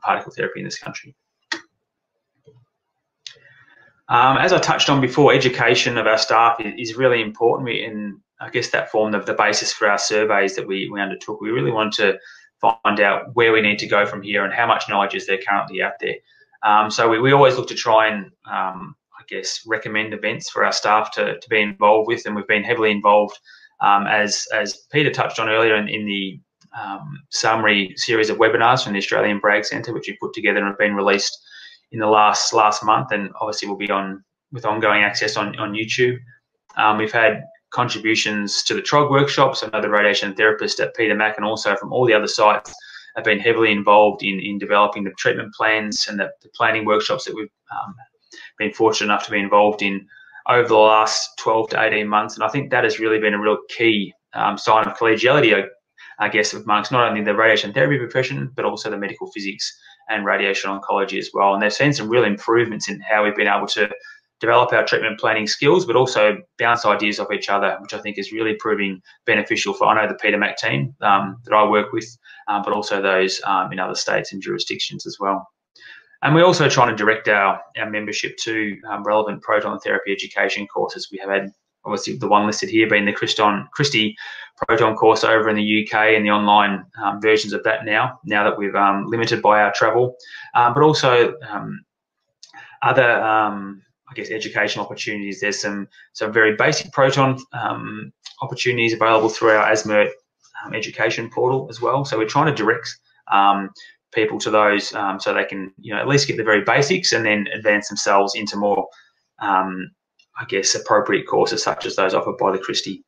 particle therapy in this country. As I touched on before, education of our staff is really important, and I guess that formed the basis for our surveys that we undertook. We really want to find out where we need to go from here and how much knowledge is there currently out there. So we always look to try and, I guess, recommend events for our staff to be involved with, and we've been heavily involved, as Peter touched on earlier, in the SALMARY series of webinars from the Australian Bragg Centre, which we put together and have been released in the last month, and obviously will be on with ongoing access on YouTube. We've had contributions to the TROG workshops. I know the radiation therapist at Peter Mac and also from all the other sites have been heavily involved in developing the treatment plans and the planning workshops that we've been fortunate enough to be involved in over the last 12 to 18 months. And I think that has really been a real key sign of collegiality, I guess, amongst not only the radiation therapy profession, but also the medical physics and radiation oncology as well. And they've seen some real improvements in how we've been able to develop our treatment planning skills, but also bounce ideas off each other, which I think is really proving beneficial for, I know, the Peter Mac team that I work with, but also those in other states and jurisdictions as well. And we're also trying to direct our membership to relevant proton therapy education courses. We have had, obviously, the one listed here being the Christie proton course over in the UK, and the online versions of that now that we've limited by our travel, but also other, I guess, educational opportunities. There's some very basic proton opportunities available through our ASMERT education portal as well. So we're trying to direct people to those so they can, at least get the very basics and then advance themselves into more I guess, appropriate courses such as those offered by the Christie.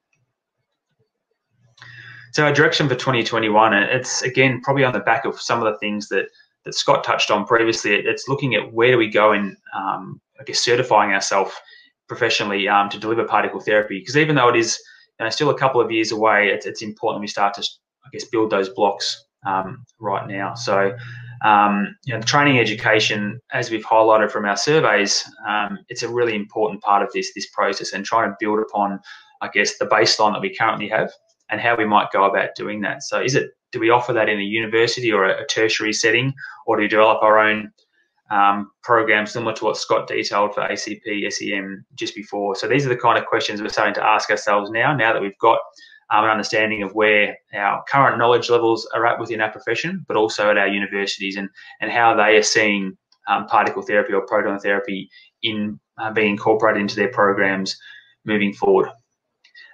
So our direction for 2021, and it's again probably on the back of some of the things that Scott touched on previously. It's looking at where do we go in, I guess, certifying ourselves professionally to deliver particle therapy. Because even though it is still a couple of years away, it's important we start to, I guess, build those blocks right now. So the training education, as we've highlighted from our surveys, it's a really important part of this process, and trying to build upon, I guess, the baseline that we currently have and how we might go about doing that. So do we offer that in a university or a tertiary setting, or do we develop our own program similar to what Scott detailed for ACP, SEM just before? So these are the kind of questions we're starting to ask ourselves now that we've got an understanding of where our current knowledge levels are at within our profession, but also at our universities, and how they are seeing particle therapy or proton therapy in being incorporated into their programs moving forward.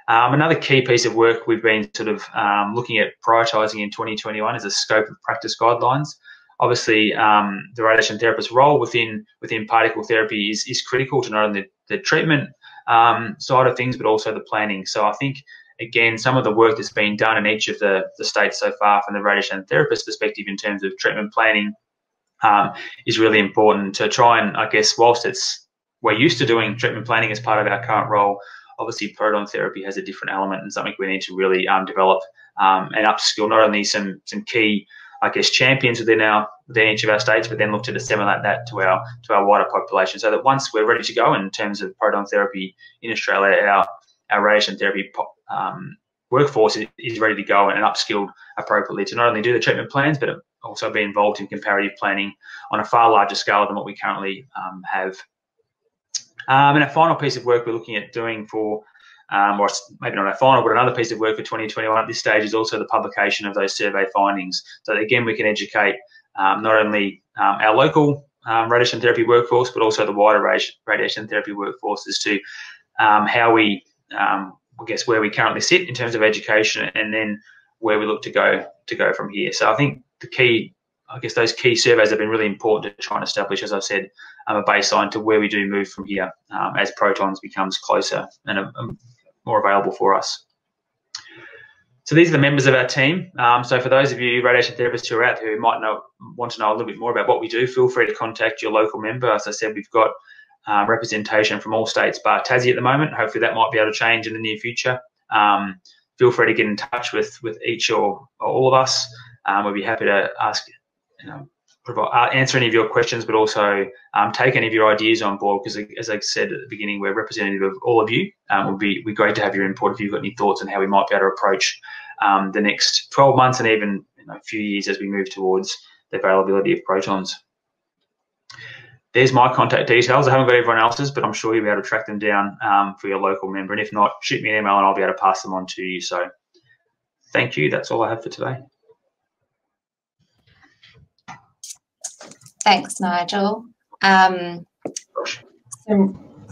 Another key piece of work we've been sort of looking at prioritising in 2021 is a scope of practice guidelines. Obviously, the radiation therapist's role within particle therapy is critical to not only the treatment side of things, but also the planning. So I think, again, some of the work that's been done in each of the states so far from the radiation therapist perspective in terms of treatment planning is really important to try and, I guess, whilst we're used to doing treatment planning as part of our current role, obviously proton therapy has a different element and something we need to really develop and upskill not only some key, I guess, champions within each of our states, but then look to disseminate that to our wider population, so that once we're ready to go in terms of proton therapy in Australia, our radiation therapy workforce is ready to go and upskilled appropriately to not only do the treatment plans, but also be involved in comparative planning on a far larger scale than what we currently have. And our final piece of work we're looking at doing for, or maybe not our final, but another piece of work for 2021 at this stage is also the publication of those survey findings. So that, again, we can educate not only our local radiation therapy workforce, but also the wider radiation therapy workforce as to how we, I guess, where we currently sit in terms of education, and then where we look to go from here. So I think those key surveys have been really important to try and establish, as I've said, a baseline to where we do move from here as protons becomes closer and more available for us. So these are the members of our team. So for those of you radiation therapists who are out there who might want to know a little bit more about what we do, feel free to contact your local member. As I said, we've got representation from all states bar Tassie at the moment. Hopefully that might be able to change in the near future. Feel free to get in touch with each or all of us. We'll be happy to answer any of your questions, but also take any of your ideas on board, because, as I said at the beginning, we're representative of all of you. It would be great to have your input if you've got any thoughts on how we might be able to approach the next 12 months and even a few years as we move towards the availability of protons. There's my contact details. I haven't got everyone else's, but I'm sure you'll be able to track them down for your local member. And if not, shoot me an email and I'll be able to pass them on to you. So thank you. That's all I have for today. Thanks, Nigel. Some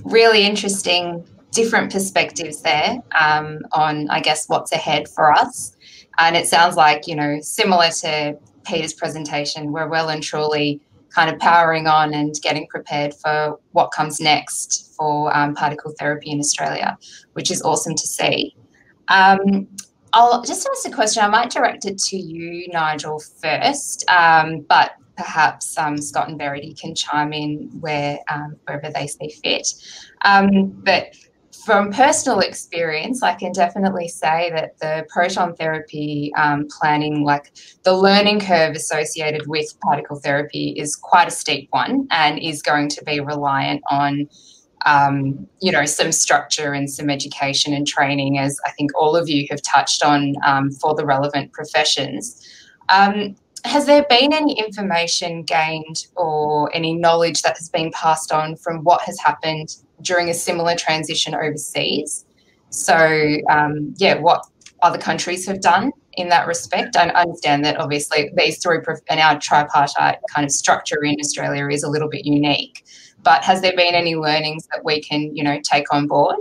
really interesting different perspectives there on, I guess, what's ahead for us. And it sounds like, similar to Peter's presentation, we're well and truly kind of powering on and getting prepared for what comes next for particle therapy in Australia, which is awesome to see. I'll just ask a question. I might direct it to you, Nigel, first, but perhaps Scott and Verity can chime in wherever they see fit. But from personal experience, I can definitely say that the proton therapy planning, like the learning curve associated with particle therapy, is quite a steep one and is going to be reliant on some structure and some education and training, as I think all of you have touched on for the relevant professions. Has there been any information gained or any knowledge that has been passed on from what has happened during a similar transition overseas? So, what other countries have done in that respect? I understand that obviously these three and our tripartite kind of structure in Australia is a little bit unique, but has there been any learnings that we can, take on board?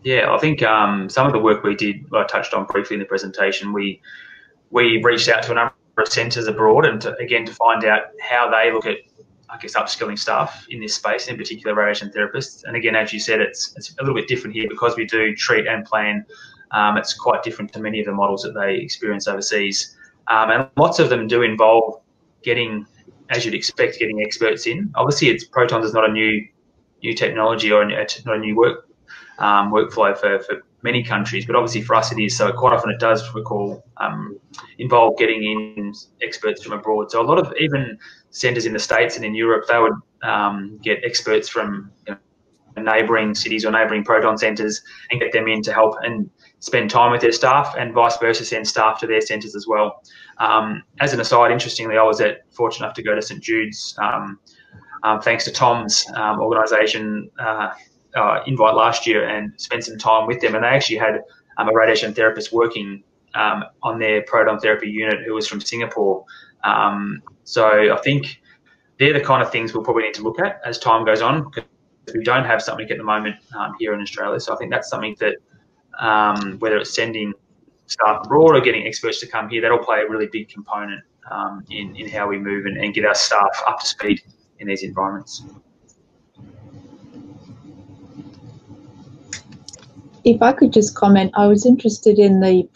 Yeah, I think some of the work we did, I touched on briefly in the presentation, we reached out to a number of centres abroad and to find out how they look at I guess, upskilling staff in this space, in particular radiation therapists. And again, as you said, it's a little bit different here because we do treat and plan. It's quite different to many of the models that they experience overseas. And lots of them do involve getting, as you'd expect, getting experts in. Obviously, protons is not a new technology or not a new workflow for many countries, but obviously for us it is. So quite often it does involve getting in experts from abroad. So a lot of even centres in the States and in Europe, they would get experts from neighbouring cities or neighbouring proton centres and get them in to help and spend time with their staff, and vice versa, send staff to their centres as well. As an aside, interestingly, I was fortunate enough to go to St Jude's thanks to Tom's organisation invite last year, and spent some time with them. And they actually had a radiation therapist working on their proton therapy unit who was from Singapore. So I think they're the kind of things we'll probably need to look at as time goes on, because we don't have something at the moment here in Australia. So I think that's something that whether it's sending staff abroad or getting experts to come here, that'll play a really big component in how we move and get our staff up to speed in these environments. If I could just comment, I was interested in the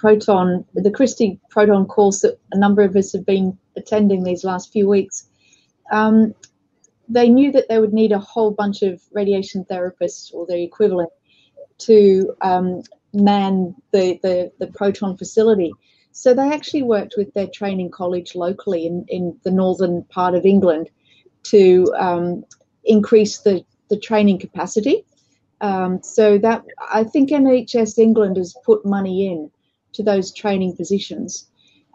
Christie proton course that a number of us have been attending these last few weeks. They knew that they would need a whole bunch of radiation therapists or their equivalent to man the proton facility. So they actually worked with their training college locally in the northern part of England to increase the training capacity. So that, I think NHS England has put money in to those training positions.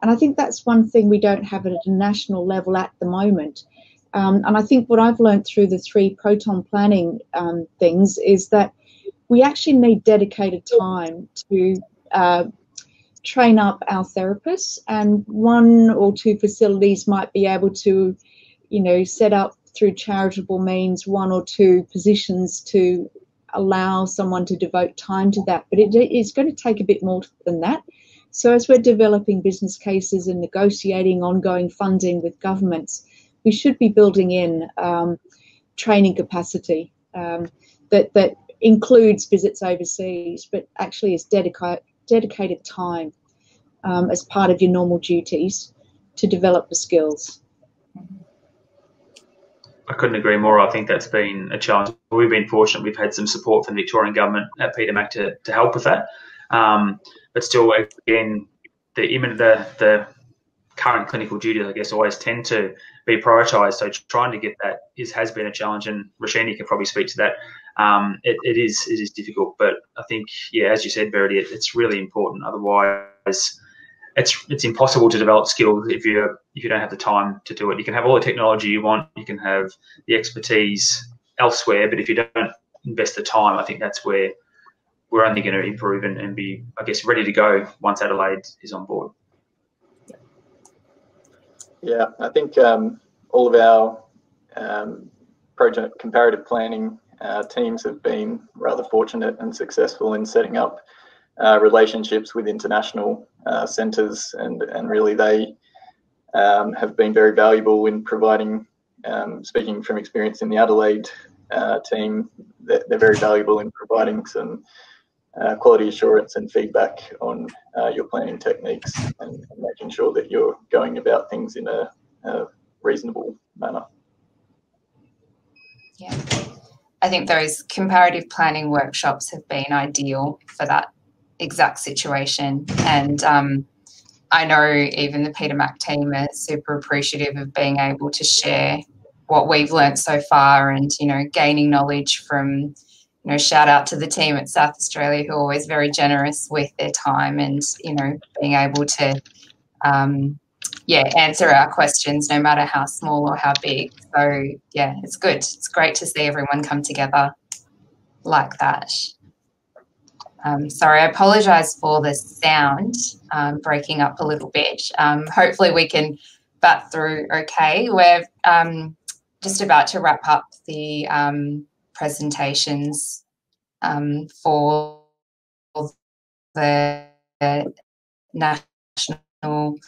And I think that's one thing we don't have at a national level at the moment. And I think what I've learned through the 3 proton planning things is that we actually need dedicated time to train up our therapists, and 1 or 2 facilities might be able to, set up through charitable means 1 or 2 positions to allow someone to devote time to that. But it's going to take a bit more than that. So as we're developing business cases and negotiating ongoing funding with governments, we should be building in training capacity that includes visits overseas, but actually is dedicated time as part of your normal duties to develop the skills. I couldn't agree more. I think that's been a challenge. We've been fortunate. We've had some support from the Victorian government at Peter Mac to help with that. But still, again, the current clinical duties, I guess, always tend to be prioritised. So trying to get that has been a challenge, and Roshini can probably speak to that. It is difficult, but I think, yeah, as you said, Verity, it's really important. Otherwise, it's impossible to develop skills if you don't have the time to do it. You can have all the technology you want, you can have the expertise elsewhere, but if you don't invest the time, I think that's where we're only going to improve and be, I guess, ready to go once Adelaide is on board. Yeah, I think all of our project comparative planning teams have been rather fortunate and successful in setting up relationships with international centres, and really they have been very valuable in providing, speaking from experience in the Adelaide team, they're very valuable in providing some quality assurance and feedback on your planning techniques and making sure that you're going about things in a reasonable manner. Yeah, I think those comparative planning workshops have been ideal for that exact situation. And I know even the Peter Mac team are super appreciative of being able to share what we've learnt so far, and, gaining knowledge from, shout out to the team at South Australia, who are always very generous with their time and, being able to, answer our questions no matter how small or how big. So, yeah, it's good. It's great to see everyone come together like that. Sorry, I apologise for the sound breaking up a little bit. Hopefully we can bat through okay. We're just about to wrap up the presentations for the National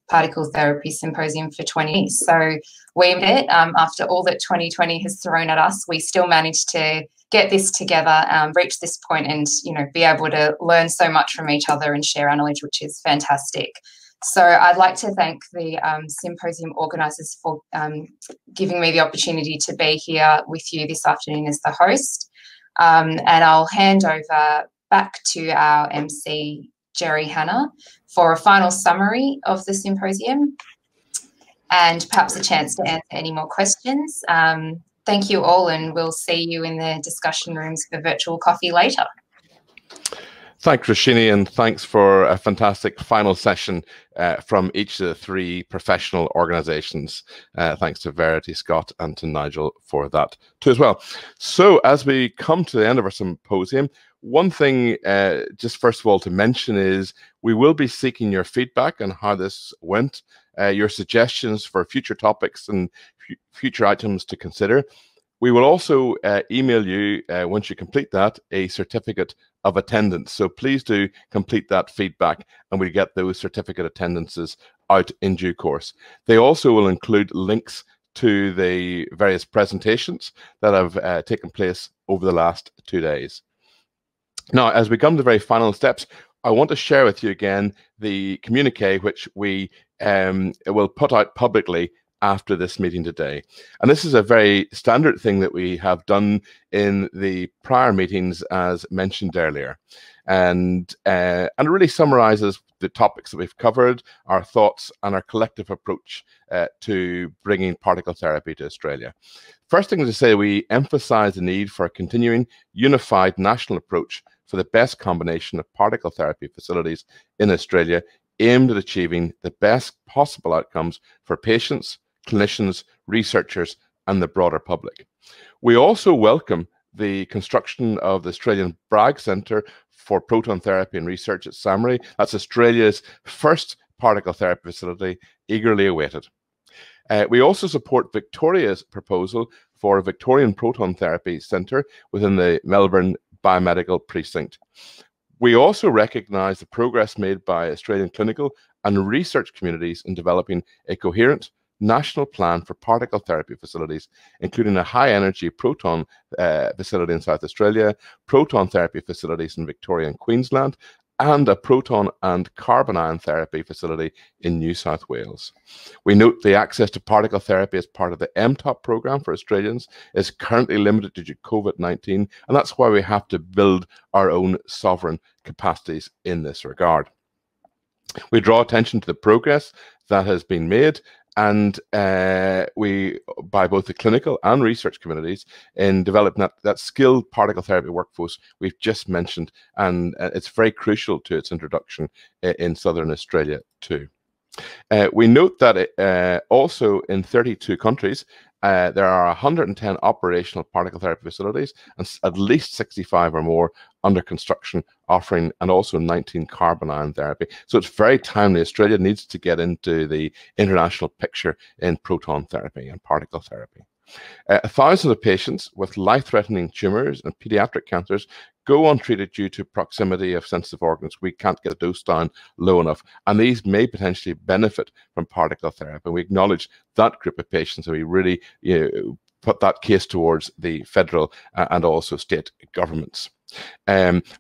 Particle Therapy Symposium for 2020. So we met after all that 2020 has thrown at us. We still managed to get this together, reach this point, and be able to learn so much from each other and share our knowledge, which is fantastic. So I'd like to thank the symposium organisers for giving me the opportunity to be here with you this afternoon as the host. And I'll hand over back to our MC, Jerry Hanna, for a final summary of the symposium and perhaps a chance to answer any more questions. Thank you all, and we'll see you in the discussion rooms for virtual coffee later. Thanks, Roshini, and thanks for a fantastic final session from each of the three professional organisations. Thanks to Verity, Scott, and to Nigel for that too as well. So as we come to the end of our symposium, one thing just first of all to mention is we will be seeking your feedback on how this went, your suggestions for future topics and future items to consider. We will also email you, once you complete that, a certificate of attendance. So please do complete that feedback and we get those certificate attendances out in due course. They also will include links to the various presentations that have taken place over the last 2 days. Now, as we come to the very final steps, I want to share with you again the communique which we will put out publicly after this meeting today. And this is a very standard thing that we have done in the prior meetings as mentioned earlier. And it really summarizes the topics that we've covered, our thoughts and our collective approach to bringing particle therapy to Australia. First thing to say, we emphasize the need for a continuing unified national approach for the best combination of particle therapy facilities in Australia aimed at achieving the best possible outcomes for patients, clinicians, researchers, and the broader public. We also welcome the construction of the Australian Bragg Centre for Proton Therapy and Research at SAMRI. That's Australia's first particle therapy facility, eagerly awaited. We also support Victoria's proposal for a Victorian Proton Therapy Centre within the Melbourne Biomedical Precinct. We also recognise the progress made by Australian clinical and research communities in developing a coherent national plan for particle therapy facilities, including a high-energy proton facility in South Australia, proton therapy facilities in Victoria and Queensland, and a proton and carbon ion therapy facility in New South Wales. We note the access to particle therapy as part of the MTOP programme for Australians is currently limited due to COVID-19, and that's why we have to build our own sovereign capacities in this regard. We draw attention to the progress that has been made and by both the clinical and research communities in developing that skilled particle therapy workforce we've just mentioned, and it's very crucial to its introduction in Southern Australia too. We note that also in 32 countries, there are 110 operational particle therapy facilities and at least 65 or more under construction, offering, and also 19 carbon ion therapy. So it's very timely. Australia needs to get into the international picture in proton therapy and particle therapy. Thousands of patients with life-threatening tumours and paediatric cancers go untreated due to proximity of sensitive organs. We can't get the dose down low enough, and these may potentially benefit from particle therapy. And we acknowledge that group of patients, and we really put that case towards the federal and also state governments.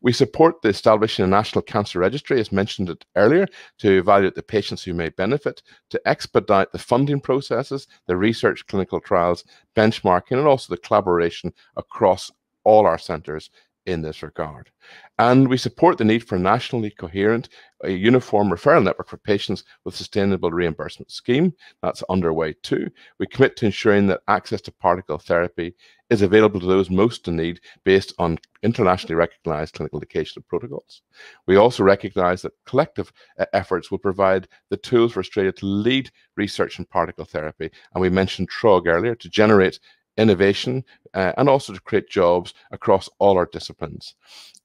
We support the establishing a national cancer registry, as mentioned it earlier, to evaluate the patients who may benefit, to expedite the funding processes, the research, clinical trials, benchmarking, and also the collaboration across all our centres in this regard. And we support the need for a nationally coherent, a uniform referral network for patients with sustainable reimbursement scheme. That's underway too. We commit to ensuring that access to particle therapy is available to those most in need based on internationally recognized clinical indication protocols. We also recognize that collective efforts will provide the tools for Australia to lead research in particle therapy. And we mentioned TROG earlier, to generate innovation and also to create jobs across all our disciplines.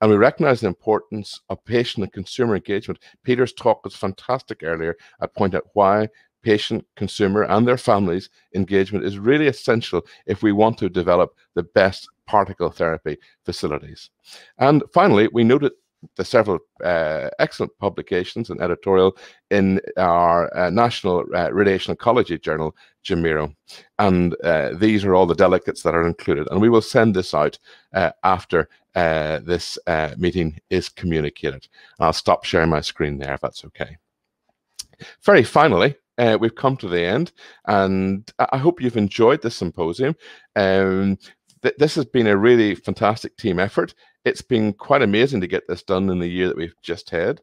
And we recognize the importance of patient and consumer engagement. Peter's talk was fantastic earlier. I point out why patient, consumer, and their families' engagement is really essential if we want to develop the best particle therapy facilities. And finally, we noted the several excellent publications and editorial in our National Radiation Oncology journal, JMIRO. And these are all the delegates that are included. And we will send this out after this meeting is communicated. I'll stop sharing my screen there if that's okay. Very finally, we've come to the end, and I hope you've enjoyed this symposium. This has been a really fantastic team effort. It's been quite amazing to get this done in the year that we've just had.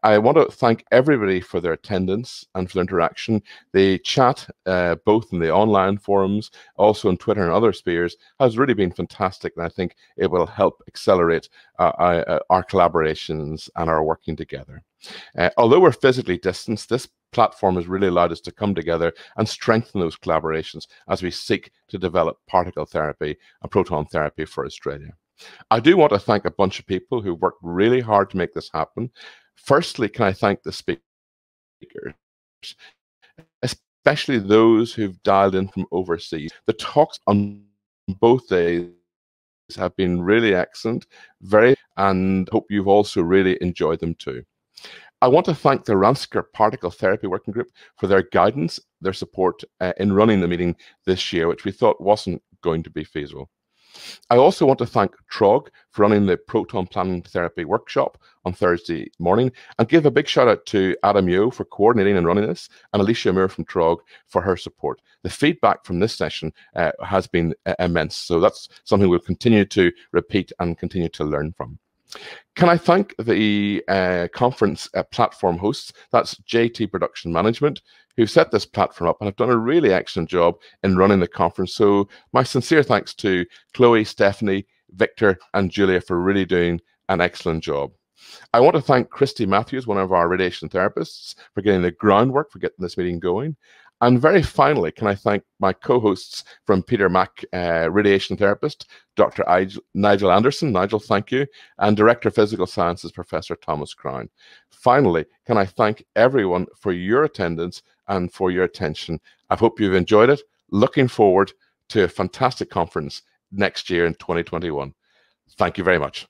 I want to thank everybody for their attendance and for their interaction. The chat, both in the online forums, also on Twitter and other spheres, has really been fantastic, and I think it will help accelerate our collaborations and our working together. Although we're physically distanced, this platform has really allowed us to come together and strengthen those collaborations as we seek to develop particle therapy and proton therapy for Australia. I do want to thank a bunch of people who worked really hard to make this happen. Firstly, can I thank the speakers, especially those who've dialed in from overseas. The talks on both days have been really excellent, and hope you've also really enjoyed them too. I want to thank the Ransker Particle Therapy Working Group for their guidance, their support in running the meeting this year, which we thought wasn't going to be feasible. I also want to thank TROG for running the Proton Planning Therapy Workshop on Thursday morning, and give a big shout out to Adam Yo for coordinating and running this, and Alicia Moore from TROG for her support. The feedback from this session has been immense, so that's something we'll continue to repeat and continue to learn from. Can I thank the conference platform hosts, that's JT Production Management, who set this platform up and have done a really excellent job in running the conference. So my sincere thanks to Chloe, Stephanie, Victor, and Julia for really doing an excellent job. I want to thank Christy Matthews, one of our radiation therapists, for getting the groundwork for getting this meeting going. And very finally, can I thank my co-hosts from Peter Mac, radiation therapist, Dr. Nigel Anderson. Nigel, thank you. And Director of Physical Sciences, Professor Thomas Crown. Finally, can I thank everyone for your attendance and for your attention. I hope you've enjoyed it. Looking forward to a fantastic conference next year in 2021. Thank you very much.